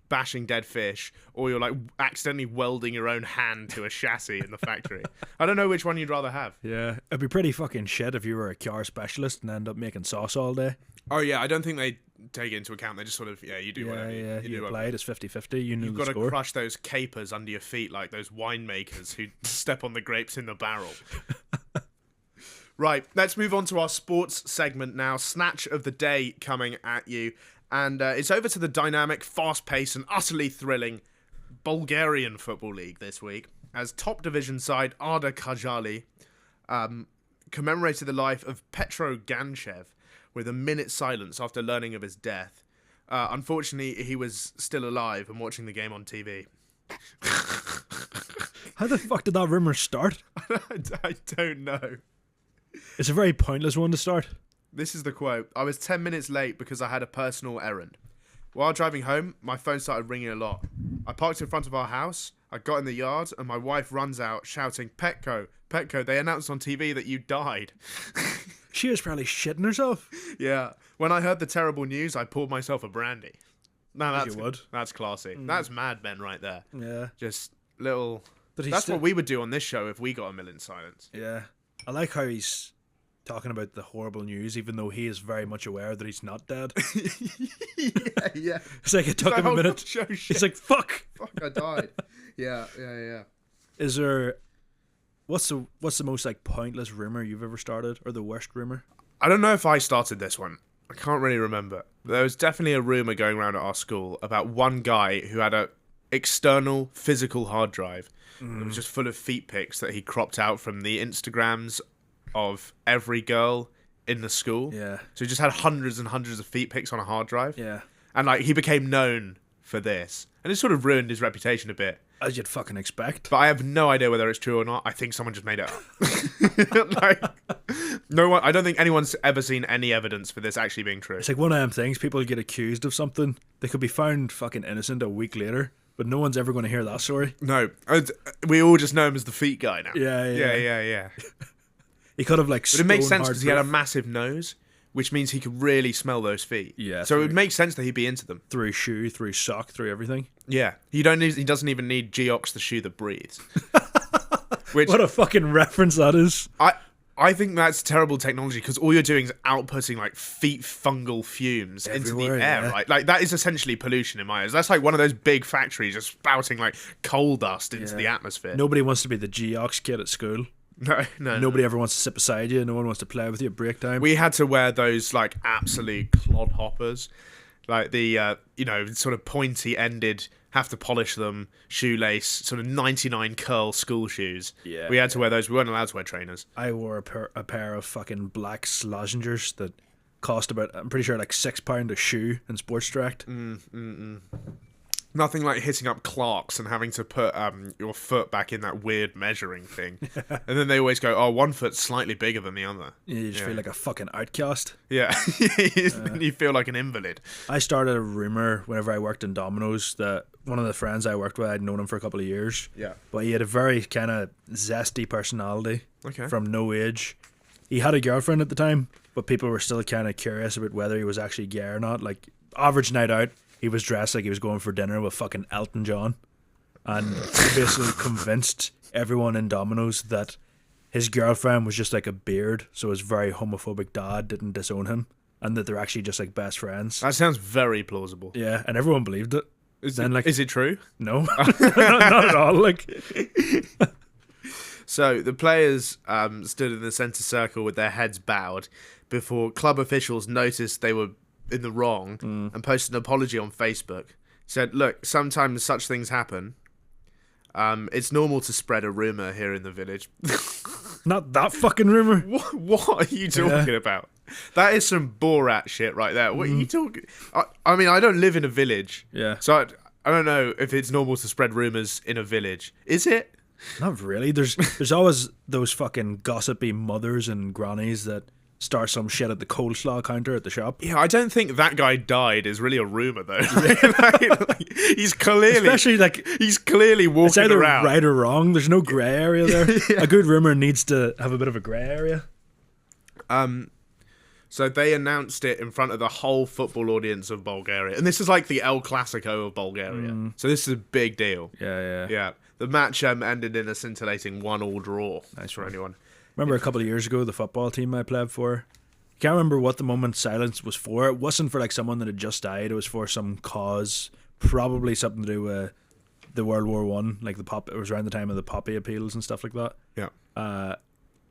bashing dead fish or you're like accidentally welding your own hand to a chassis in the factory. I don't know which one you'd rather have. Yeah. It'd be pretty fucking shit if you were a car specialist and end up making sauce all day. Oh yeah, I don't think they take it into account. They just sort of you do whatever. Yeah. You You do applied as 50-50. You knew You've the got to score. crush those capers under your feet like those winemakers who step on the grapes in the barrel. Right, let's move on to our sports segment now. Snatch of the day coming at you. And it's over to the dynamic, fast-paced and utterly thrilling Bulgarian Football League this week, as top division side Arda Kajali commemorated the life of Petro Ganchev with a minute's silence after learning of his death. Unfortunately, he was still alive and watching the game on TV. How the fuck did that rumour start? I don't know. It's a very pointless one to start. This is the quote. I was 10 minutes late because I had a personal errand. While driving home, my phone started ringing a lot. I parked in front of our house, I got in the yard, and my wife runs out shouting, Petko, they announced on TV that you died. She was probably shitting herself. Yeah. When I heard the terrible news, I poured myself a brandy. No, You would. that's classy. That's Mad Men right there. Yeah. Just little... But he's That's still... what we would do on this show if we got a million silence. Yeah. I like how he's talking about the horrible news, even though he is very much aware that he's not dead. Yeah. It's like it took him a minute. He's like, fuck. Fuck, I died. Yeah. Is there... What's the most like pointless rumor you've ever started, or the worst rumor? I don't know if I started this one. I can't really remember. There was definitely a rumor going around at our school about one guy who had a external physical hard drive that was just full of feet pics that he cropped out from the Instagrams of every girl in the school. Yeah. So he just had hundreds and hundreds of feet pics on a hard drive. Yeah. And like he became known for this. And it sort of ruined his reputation a bit. As you'd fucking expect. But I have no idea whether it's true or not. I think someone just made it up. Like, no one. I don't think anyone's ever seen any evidence for this actually being true. It's like one of them things, people get accused of something, they could be found fucking innocent a week later, but no one's ever going to hear that story. No, we all just know him as the feet guy now. Yeah. He could have like. But it makes stolen sense hard because he had a proof massive nose, which means he could really smell those feet. Yeah, So it would through- make sense that he'd be into them. through shoe, through sock, through everything. Yeah, he doesn't even need Geox, the shoe that breathes. Which What a fucking reference that is. I think that's terrible technology because all you're doing is outputting like feet fungal fumes into the Everywhere, air, yeah. right? Like that is essentially pollution in my eyes. That's like one of those big factories just spouting like coal dust into the atmosphere. Nobody wants to be the Geox kid at school. No. Nobody ever wants to sit beside you. No one wants to play with you at break time. We had to wear those like absolute clodhoppers, like the sort of pointy ended, have to polish them, shoelace, sort of 99 curl school shoes. Yeah. We had to wear those. We weren't allowed to wear trainers. I wore a pair of fucking black Slozengers that cost about, I'm pretty sure, like £6 a shoe in Sports Direct. Nothing like hitting up Clark's and having to put your foot back in that weird measuring thing. And then they always go, oh, one foot's slightly bigger than the other. You just feel like a fucking outcast. Yeah. You feel like an invalid. I started a rumour whenever I worked in Domino's that one of the friends I worked with, I'd known him for a couple of years. Yeah. But he had a very kind of zesty personality. Okay. From no age. He had a girlfriend at the time, but people were still kind of curious about whether he was actually gay or not. Like, average night out, he was dressed like he was going for dinner with fucking Elton John, and he basically convinced everyone in Domino's that his girlfriend was just like a beard, so his very homophobic dad didn't disown him, and that they're actually just like best friends. That sounds very plausible. Yeah, and everyone believed it. Is it true? No, not at all. Like, so the players stood in the centre circle with their heads bowed before club officials noticed they were in the wrong and posted an apology on Facebook. Said, "Look, sometimes such things happen. It's normal to spread a rumour here in the village." not that fucking rumor. What are you talking about? That is some Borat shit right there. What are you talking? I mean, I don't live in a village. Yeah. So I don't know if it's normal to spread rumours in a village. Is it? Not really. There's always those fucking gossipy mothers and grannies that start some shit at the coleslaw counter at the shop. Yeah, I don't think that guy died is really a rumour though. Like, he's clearly, Especially like he's clearly walking it's either around. right or wrong. There's no grey area there. Yeah. A good rumor needs to have a bit of a grey area. So they announced it in front of the whole football audience of Bulgaria. And this is like the El Clasico of Bulgaria. So this is a big deal. Yeah. Yeah. The match ended in a scintillating 1-1 draw. Nice for anyone. Remember a couple of years ago, the football team I played for? Can't remember what the moment silence was for. It wasn't for like someone that had just died. It was for some cause, probably something to do with the World War One, like it was around the time of the poppy appeals and stuff like that. Yeah.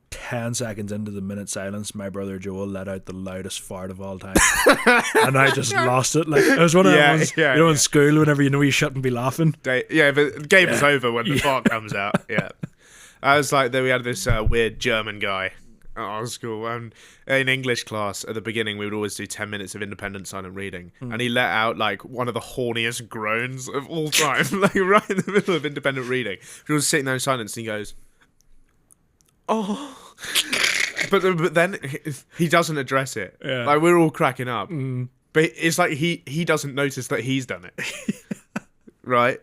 10 seconds into the minute silence, my brother Joel let out the loudest fart of all time. And I just lost it. Like, it was one of those, in school, whenever you shouldn't be laughing. But the game is over when the fart comes out. Yeah. I was like, we had this weird German guy at our school. In English class, at the beginning, we would always do 10 minutes of independent silent reading. And he let out like one of the horniest groans of all time, like right in the middle of independent reading. He was sitting there in silence and he goes, "Oh." But then he doesn't address it. Yeah. Like, we're all cracking up. But it's like he doesn't notice that he's done it. Right?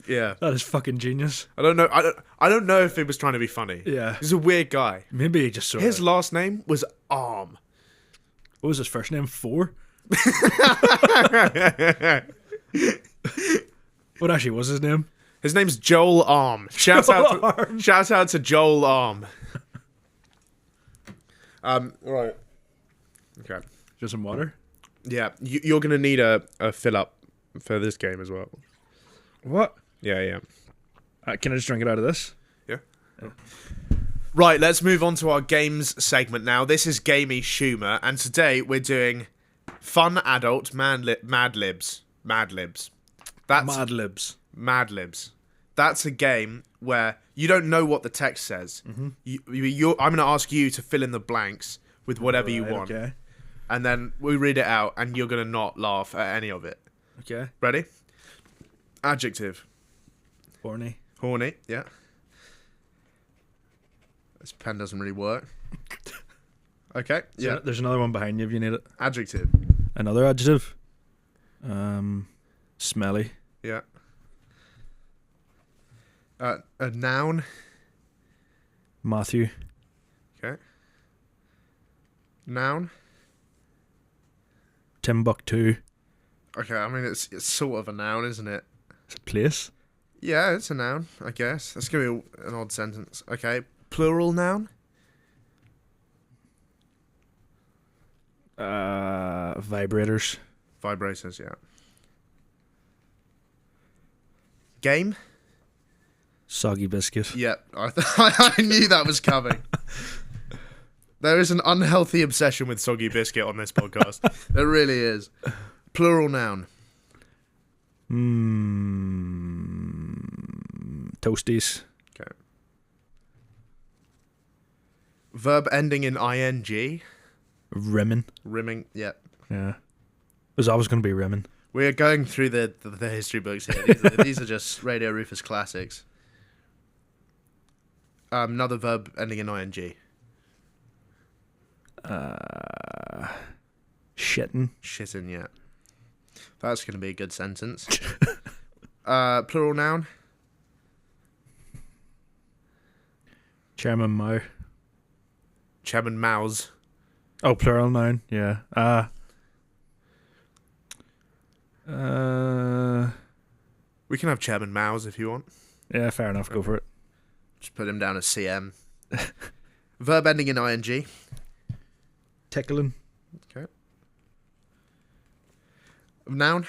Yeah. That is fucking genius. I don't know. I don't know if it was trying to be funny. Yeah. He's a weird guy. Maybe he just sort His of... last name was Arm. What was his first name? Four? What actually was his name? His name's Joel Arm. Shout out to Joel Arm. Right. Okay. Just some water? Yeah, you're gonna need a fill up for this game as well. What? Yeah. Can I just drink it out of this? Yeah. Right, let's move on to our games segment now. This is Gamey Schumer, and today we're doing fun adult Mad Libs. That's Mad Libs. Mad Libs. That's a game where you don't know what the text says. I'm going to ask you to fill in the blanks with whatever you want. Okay. And then we read it out, and you're going to not laugh at any of it. Okay. Ready? Adjective. Horny. Horny, yeah. This pen doesn't really work. Okay, yeah. There's another one behind you if you need it. Adjective. Another adjective. Smelly. Yeah. A noun. Matthew. Okay. Noun. Timbuktu. Okay, I mean, it's sort of a noun, isn't it? It's a place. Yeah, it's a noun, I guess. That's going to be an odd sentence. Okay, plural noun? Vibrators. Vibrators, yeah. Game? Soggy biscuit. Yeah, I knew that was coming. There is an unhealthy obsession with soggy biscuit on this podcast. There really is. Plural noun. Toasties. Okay. Verb ending in ing. Rimming. Rimming. Yeah. Yeah. It was always going to be rimming. We're going through the history books here. These are just Radio Rufus classics. Another verb ending in ing. Shitting. Shitting, yeah. That's going to be a good sentence. Plural noun. Chairman Mao. Chairman Mao's. Oh, plural noun. Yeah. We can have Chairman Mao's if you want. Yeah, fair enough. Go for it. Just put him down as CM. Verb ending in ing. Tickling. Okay. Noun.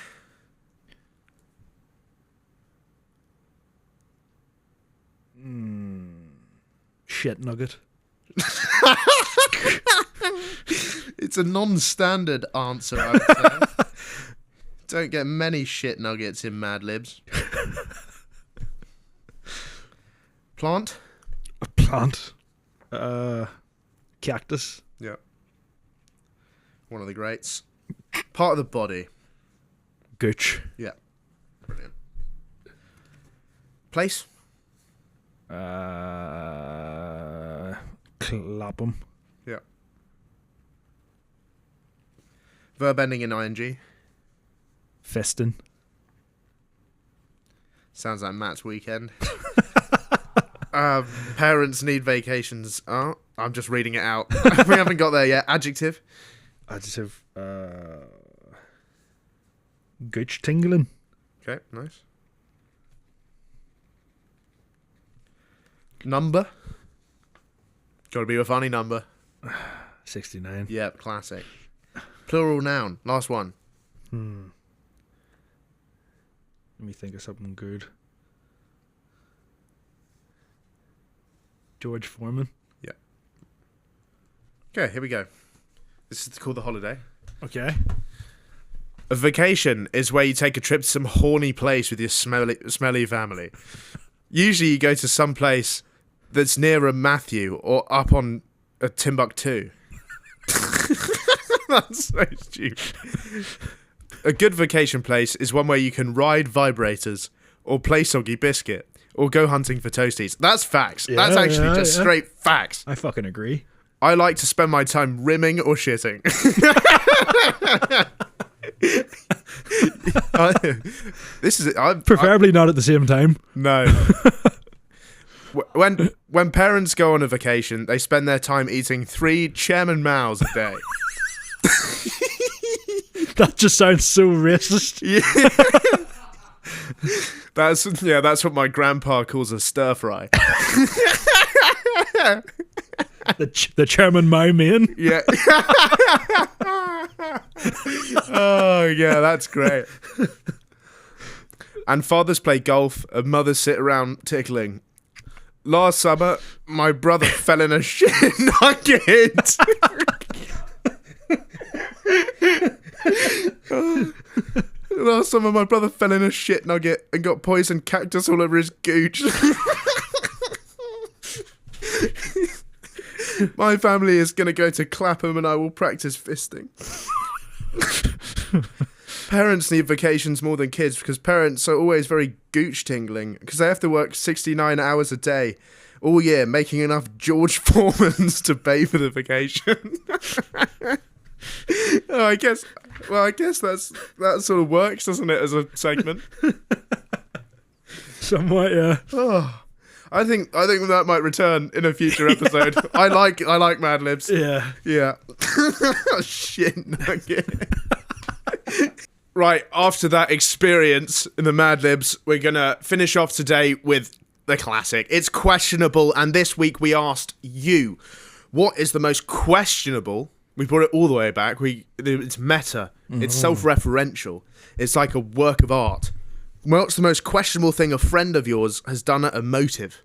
Shit nugget. It's a non-standard answer, I would say. Don't get many shit nuggets in Mad Libs. Plant. A plant. Cactus. Yeah. One of the greats. Part of the body. Gooch. Yeah. Brilliant. Place. Clapham. Yeah. Verb ending in ing. Fisting. Sounds like Matt's weekend. Parents need vacations. Oh, I'm just reading it out. We haven't got there yet. Adjective. Adjective. Gooch tingling. Okay, nice. Number. Gotta be a funny number. 69. Yep, classic. Plural noun. Last one. Let me think of something good. George Foreman. Yeah. Okay, here we go. This is called the holiday. Okay. A vacation is where you take a trip to some horny place with your smelly family. Usually you go to some place that's near a Matthew or up on a Timbuktu. That's so stupid. A good vacation place is one where you can ride vibrators or play soggy biscuit or go hunting for toasties. That's facts. That's actually just straight facts. I fucking agree. I like to spend my time rimming or shitting. This is it. Preferably not at the same time. No. When parents go on a vacation, they spend their time eating 3 Chairman Mao's a day. That just sounds so racist. Yeah. That's what my grandpa calls a stir fry. The Chairman Mao man. Yeah. Oh, yeah, that's great. And fathers play golf and mothers sit around tickling. Last summer, my brother fell in a shit nugget. Last summer, my brother fell in a shit nugget and got poison cactus all over his gooch. My family is going to go to Clapham and I will practice fisting. Parents need vacations more than kids because parents are always very gooch tingling because they have to work 69 hours a day all year making enough George Foremans to pay for the vacation. I guess that sort of works, doesn't it, as a segment? Somewhat, yeah. Oh, I think that might return in a future episode. I like Mad Libs. Yeah. Yeah. Shit nugget. Right, after that experience in the Mad Libs, we're going to finish off today with the classic. It's questionable, and this week we asked you, what is the most questionable? We brought it all the way back. It's meta. It's self-referential. It's like a work of art. What's the most questionable thing a friend of yours has done at a motive?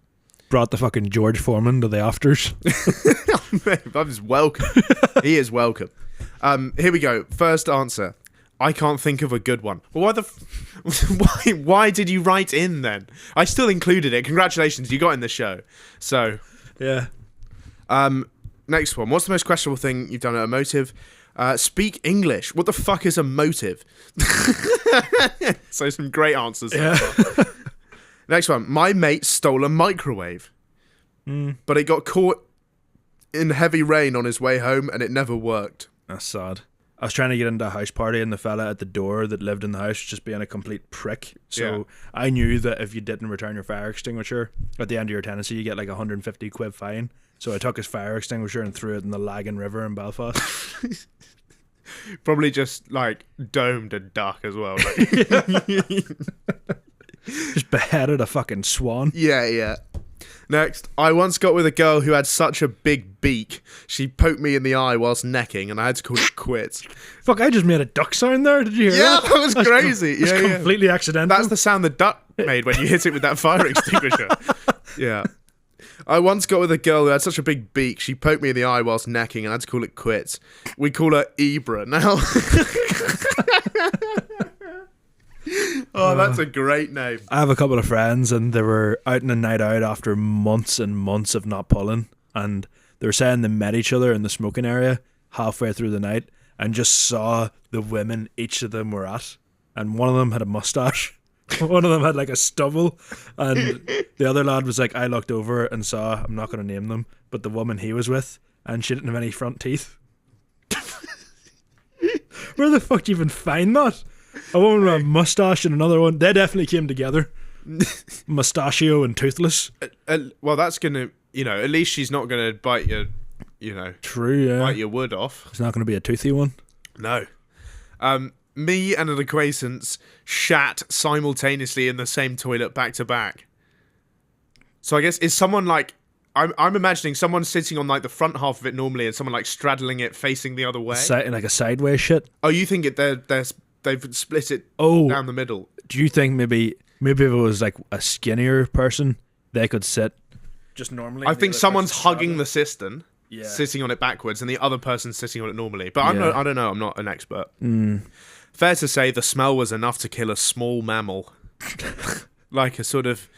Brought the fucking George Foreman to the afters. I was welcome. He is welcome. Here we go. First answer. I can't think of a good one. Well, why did you write in then? I still included it. Congratulations, you got in the show. So, yeah. Next one. What's the most questionable thing you've done at a motive? Speak English. What the fuck is a motive? So some great answers. Yeah. Next one. My mate stole a microwave, but it got caught in heavy rain on his way home and it never worked. That's sad. I was trying to get into a house party and the fella at the door that lived in the house was just being a complete prick. So Yeah. I knew that if you didn't return your fire extinguisher at the end of your tenancy, you get like 150 quid fine. So I took his fire extinguisher and threw it in the Lagan River in Belfast. Probably just like domed a duck as well. just beheaded a fucking swan. Yeah. Next, I once got with a girl who had such a big beak. She poked me in the eye whilst necking, and I had to call it quits. Fuck, I just made a duck sound there. Did you hear Yeah, that? that was crazy. That's completely accidental. That's the sound the duck made when you hit it with that fire extinguisher. Yeah. I once got with a girl who had such a big beak. She poked me in the eye whilst necking, and I had to call it quits. We call her Ibra now. Oh, that's a great name. I have a couple of friends, and they were out on a night out after months and months of not pulling, and they were saying they met each other in the smoking area halfway through the night and just saw the women each of them were at, and one of them had a mustache. One of them had like a stubble, and the other lad was like, I looked over and saw, I'm not going to name them, but the woman he was with, and she didn't have any front teeth. Where the fuck do you even find that? A woman with a mustache and another one. They definitely came together. Mustachio and toothless. Well, that's gonna, at least she's not gonna bite your, True, yeah. bite your wood off. It's not going to be a toothy one. No. Me and an acquaintance shat simultaneously in the same toilet back to back. So I guess, is someone like, I'm imagining someone sitting on like the front half of it normally and someone like straddling it facing the other way. Like a sideways shit. Oh, you think they've split it down the middle? Do you think maybe if it was like a skinnier person, they could sit just normally? I think someone's hugging the cistern, Yeah. sitting on it backwards, and the other person's sitting on it normally. But Yeah. I don't know. I'm not an expert. Fair to say, the smell was enough to kill a small mammal, like a sort of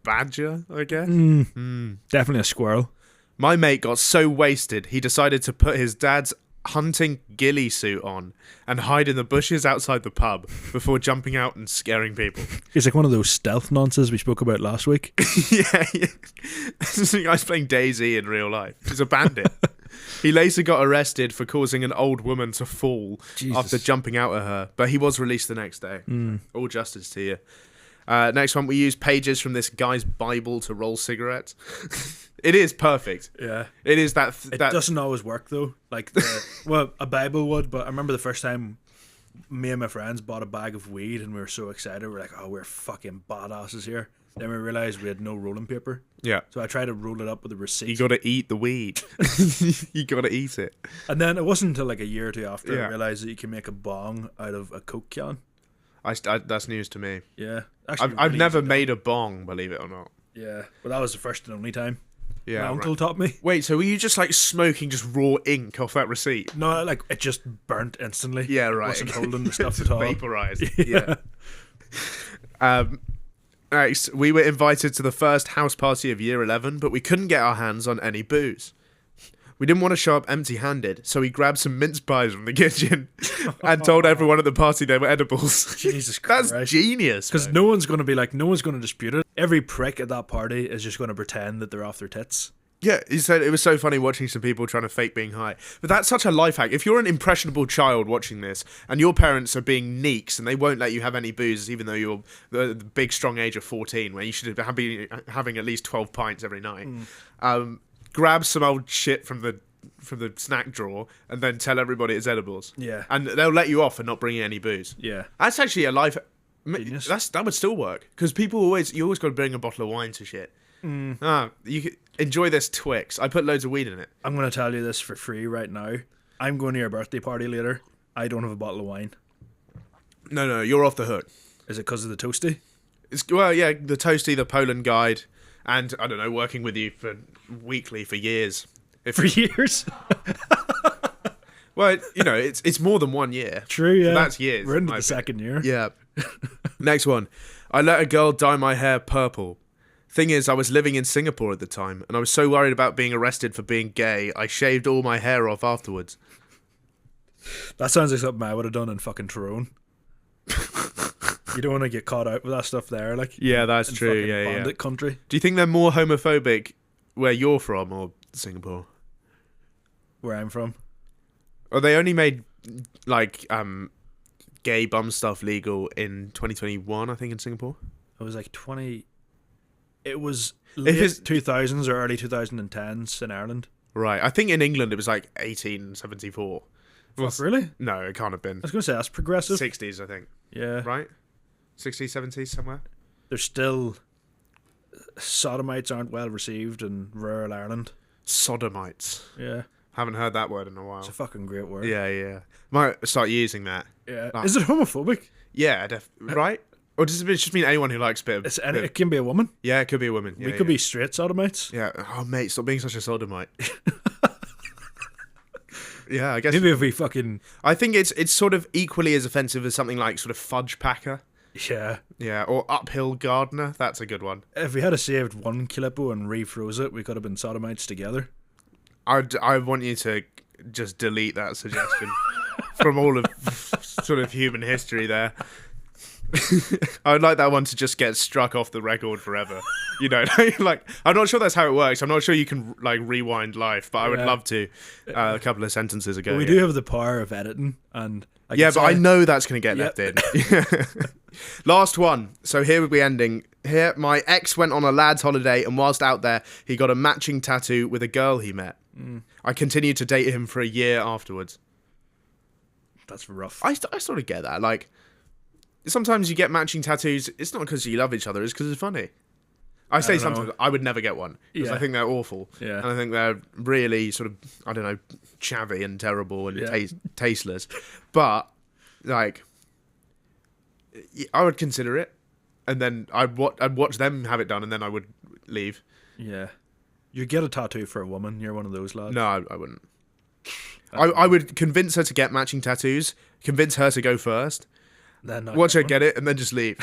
badger, I guess. Definitely a squirrel. My mate got so wasted, he decided to put his dad's hunting ghillie suit on and hide in the bushes outside the pub before jumping out and scaring people. He's like one of those stealth nonsense we spoke about last week. Yeah. This guy's playing Daisy in real life. He's a bandit. He later got arrested for causing an old woman to fall after jumping out at her, but he was released the next day. All justice to you. Next one, we use pages from this guy's Bible to roll cigarettes. It is perfect. Yeah. It is that... It doesn't always work though. Like, well, a Bible would, but I remember the first time me and my friends bought a bag of weed and we were so excited. We're like, oh, we're fucking badasses here. Then we realized we had no rolling paper. Yeah. So I tried to roll it up with a receipt. You got to eat the weed. You got to eat it. And then it wasn't until like a year or two after Yeah. I realized that you can make a bong out of a Coke can. That's news to me. Yeah. Actually, I've really never easy. made a bong, believe it or not. Yeah. Well, that was the first and only time. Yeah. My uncle right. taught me. Wait, so were you just like smoking just raw ink off that receipt? No, like it just burnt instantly. Yeah, right. Wasn't holding the stuff Just at all. vaporized. Yeah. Next, we were invited to the first house party of year 11, but we couldn't get our hands on any booze. We didn't want to show up empty-handed, so we grabbed some mince pies from the kitchen and told everyone at the party they were edibles. Jesus Christ. That's genius. Because man. no one's going to dispute it. Every prick at that party is just going to pretend that they're off their tits. Yeah, he said it was so funny watching some people trying to fake being high. But that's such a life hack. If you're an impressionable child watching this and your parents are being neeks and they won't let you have any booze even though you're the big strong age of 14 where you should be having at least 12 pints every night, grab some old shit from the snack drawer and then tell everybody it's edibles. Yeah. And they'll let you off for not bringing any booze. Yeah. That's actually a life... Genius. That would still work. Because you always got to bring a bottle of wine to shit. You could enjoy this Twix. I put loads of weed in it. I'm going to tell you this for free right now. I'm going to your birthday party later. I don't have a bottle of wine. No, you're off the hook. Is it because of the toasty? Well, yeah, the Toasty, the Poland Guide, and, I don't know, working with you weekly for years. For years? Well, it's more than 1 year. True, yeah. So that's years. We're into in my the second year. Yeah. Next one. I let a girl dye my hair purple. Thing is, I was living in Singapore at the time, and I was so worried about being arrested for being gay, I shaved all my hair off afterwards. That sounds like something I would have done in fucking Tyrone. You don't want to get caught out with that stuff there, like. Yeah, that's in true. fucking Yeah. bandit country. Do you think they're more homophobic where you're from or Singapore? Where I'm from. Or they only made like gay bum stuff legal in 2021, I think, in Singapore. It was like 20. It was If late it's- 2000s or early 2010s in Ireland. Right. I think in England it was like 1874. Fuck, really? No, it can't have been. I was going to say that's progressive. 60s, I think. Yeah. Right? 60s, 70s, somewhere? there's still sodomites aren't well received in rural Ireland. Sodomites. Yeah, Haven't heard that word in a while. it's a fucking great word. Yeah. Might start using that. Yeah. Ah. Is it homophobic? Yeah, right? Or does it just mean anyone who likes a bit of... It can be a woman. Yeah, it could be a woman. We could be straight sodomites. Yeah. Oh, mate, stop being such a sodomite. Yeah, I guess... Maybe if we fucking... I think it's sort of equally as offensive as something like sort of fudge packer. Yeah. Yeah, or uphill gardener. That's a good one. If we had a saved one Calippo and refroze it, we could have been sodomites together. I want you to just delete that suggestion from all of sort of human history there. I would like that one to just get struck off the record forever. You know, like, I'm not sure that's how it works. I'm not sure you can, like, rewind life, but I would love to a couple of sentences ago. But we do have the power of editing, and... Yeah, but I know that's going to get left in. Last one. So here we'll be ending. Here, my ex went on a lad's holiday, and whilst out there, he got a matching tattoo with a girl he met. I continued to date him for a year afterwards. That's rough. I sort of get that. Like, sometimes you get matching tattoos, it's not because you love each other, it's because it's funny. I say sometimes, I would never get one, because I think they're awful. Yeah. And I think they're really sort of, I don't know, chavvy and terrible and tasteless. But, like, I would consider it, and then I'd watch them have it done, and then I would leave. Yeah. You get a tattoo for a woman, you're one of those lads. No, I wouldn't. I would convince her to get matching tattoos, convince her to go first, Then not watch her one. get it, and then just leave.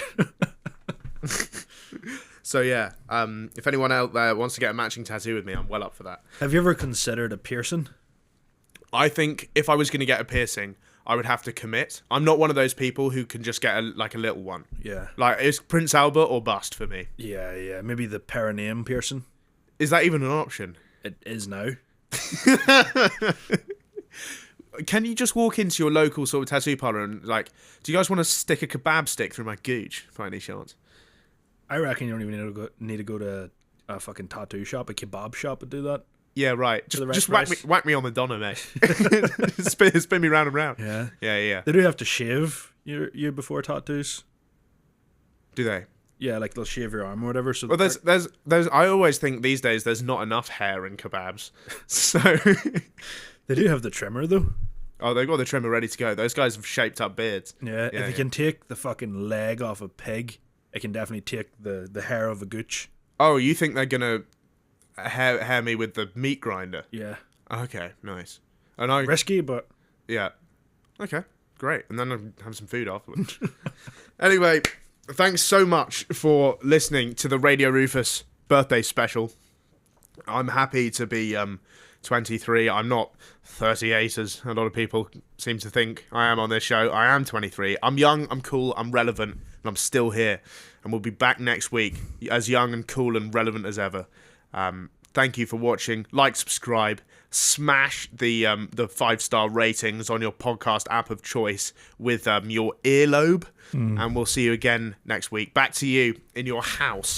So yeah, if anyone out there wants to get a matching tattoo with me, I'm well up for that. Have you ever considered a piercing? I think if I was going to get a piercing, I would have to commit. I'm not one of those people who can just get a little one. Yeah. Like, it's Prince Albert or bust for me. Yeah. Maybe the perineum piercing. Is that even an option? It is now. Can you just walk into your local sort of tattoo parlor and, like, do you guys want to stick a kebab stick through my gooch by any chance? I reckon you don't even need to go to a fucking tattoo shop, a kebab shop, and do that. Yeah, right. the right Just price. whack me on the doner, mate. spin me round and round. Yeah. Yeah. They do have to shave you before tattoos. Do they? Yeah, like they'll shave your arm or whatever. So Well, there's. I always think these days there's not enough hair in kebabs, so. they do have the trimmer though. Oh, they've got the trimmer ready to go. Those guys have shaped up beards. Yeah, if you can take the fucking leg off a pig, it can definitely take the hair of a gooch. Oh, you think they're gonna hair me with the meat grinder? Yeah. Okay, nice. And I Risky, but yeah. Okay, great. And then I'll have some food afterwards. Anyway, thanks so much for listening to the Radio Rufus birthday special. I'm happy to be 23. I'm not 38 as a lot of people seem to think I am on this show. I am 23. I'm young, I'm cool, I'm relevant, and I'm still here. And we'll be back next week as young and cool and relevant as ever. Thank you for watching. Like, subscribe, smash the 5-star ratings on your podcast app of choice with your earlobe. And we'll see you again next week. Back to you in your house.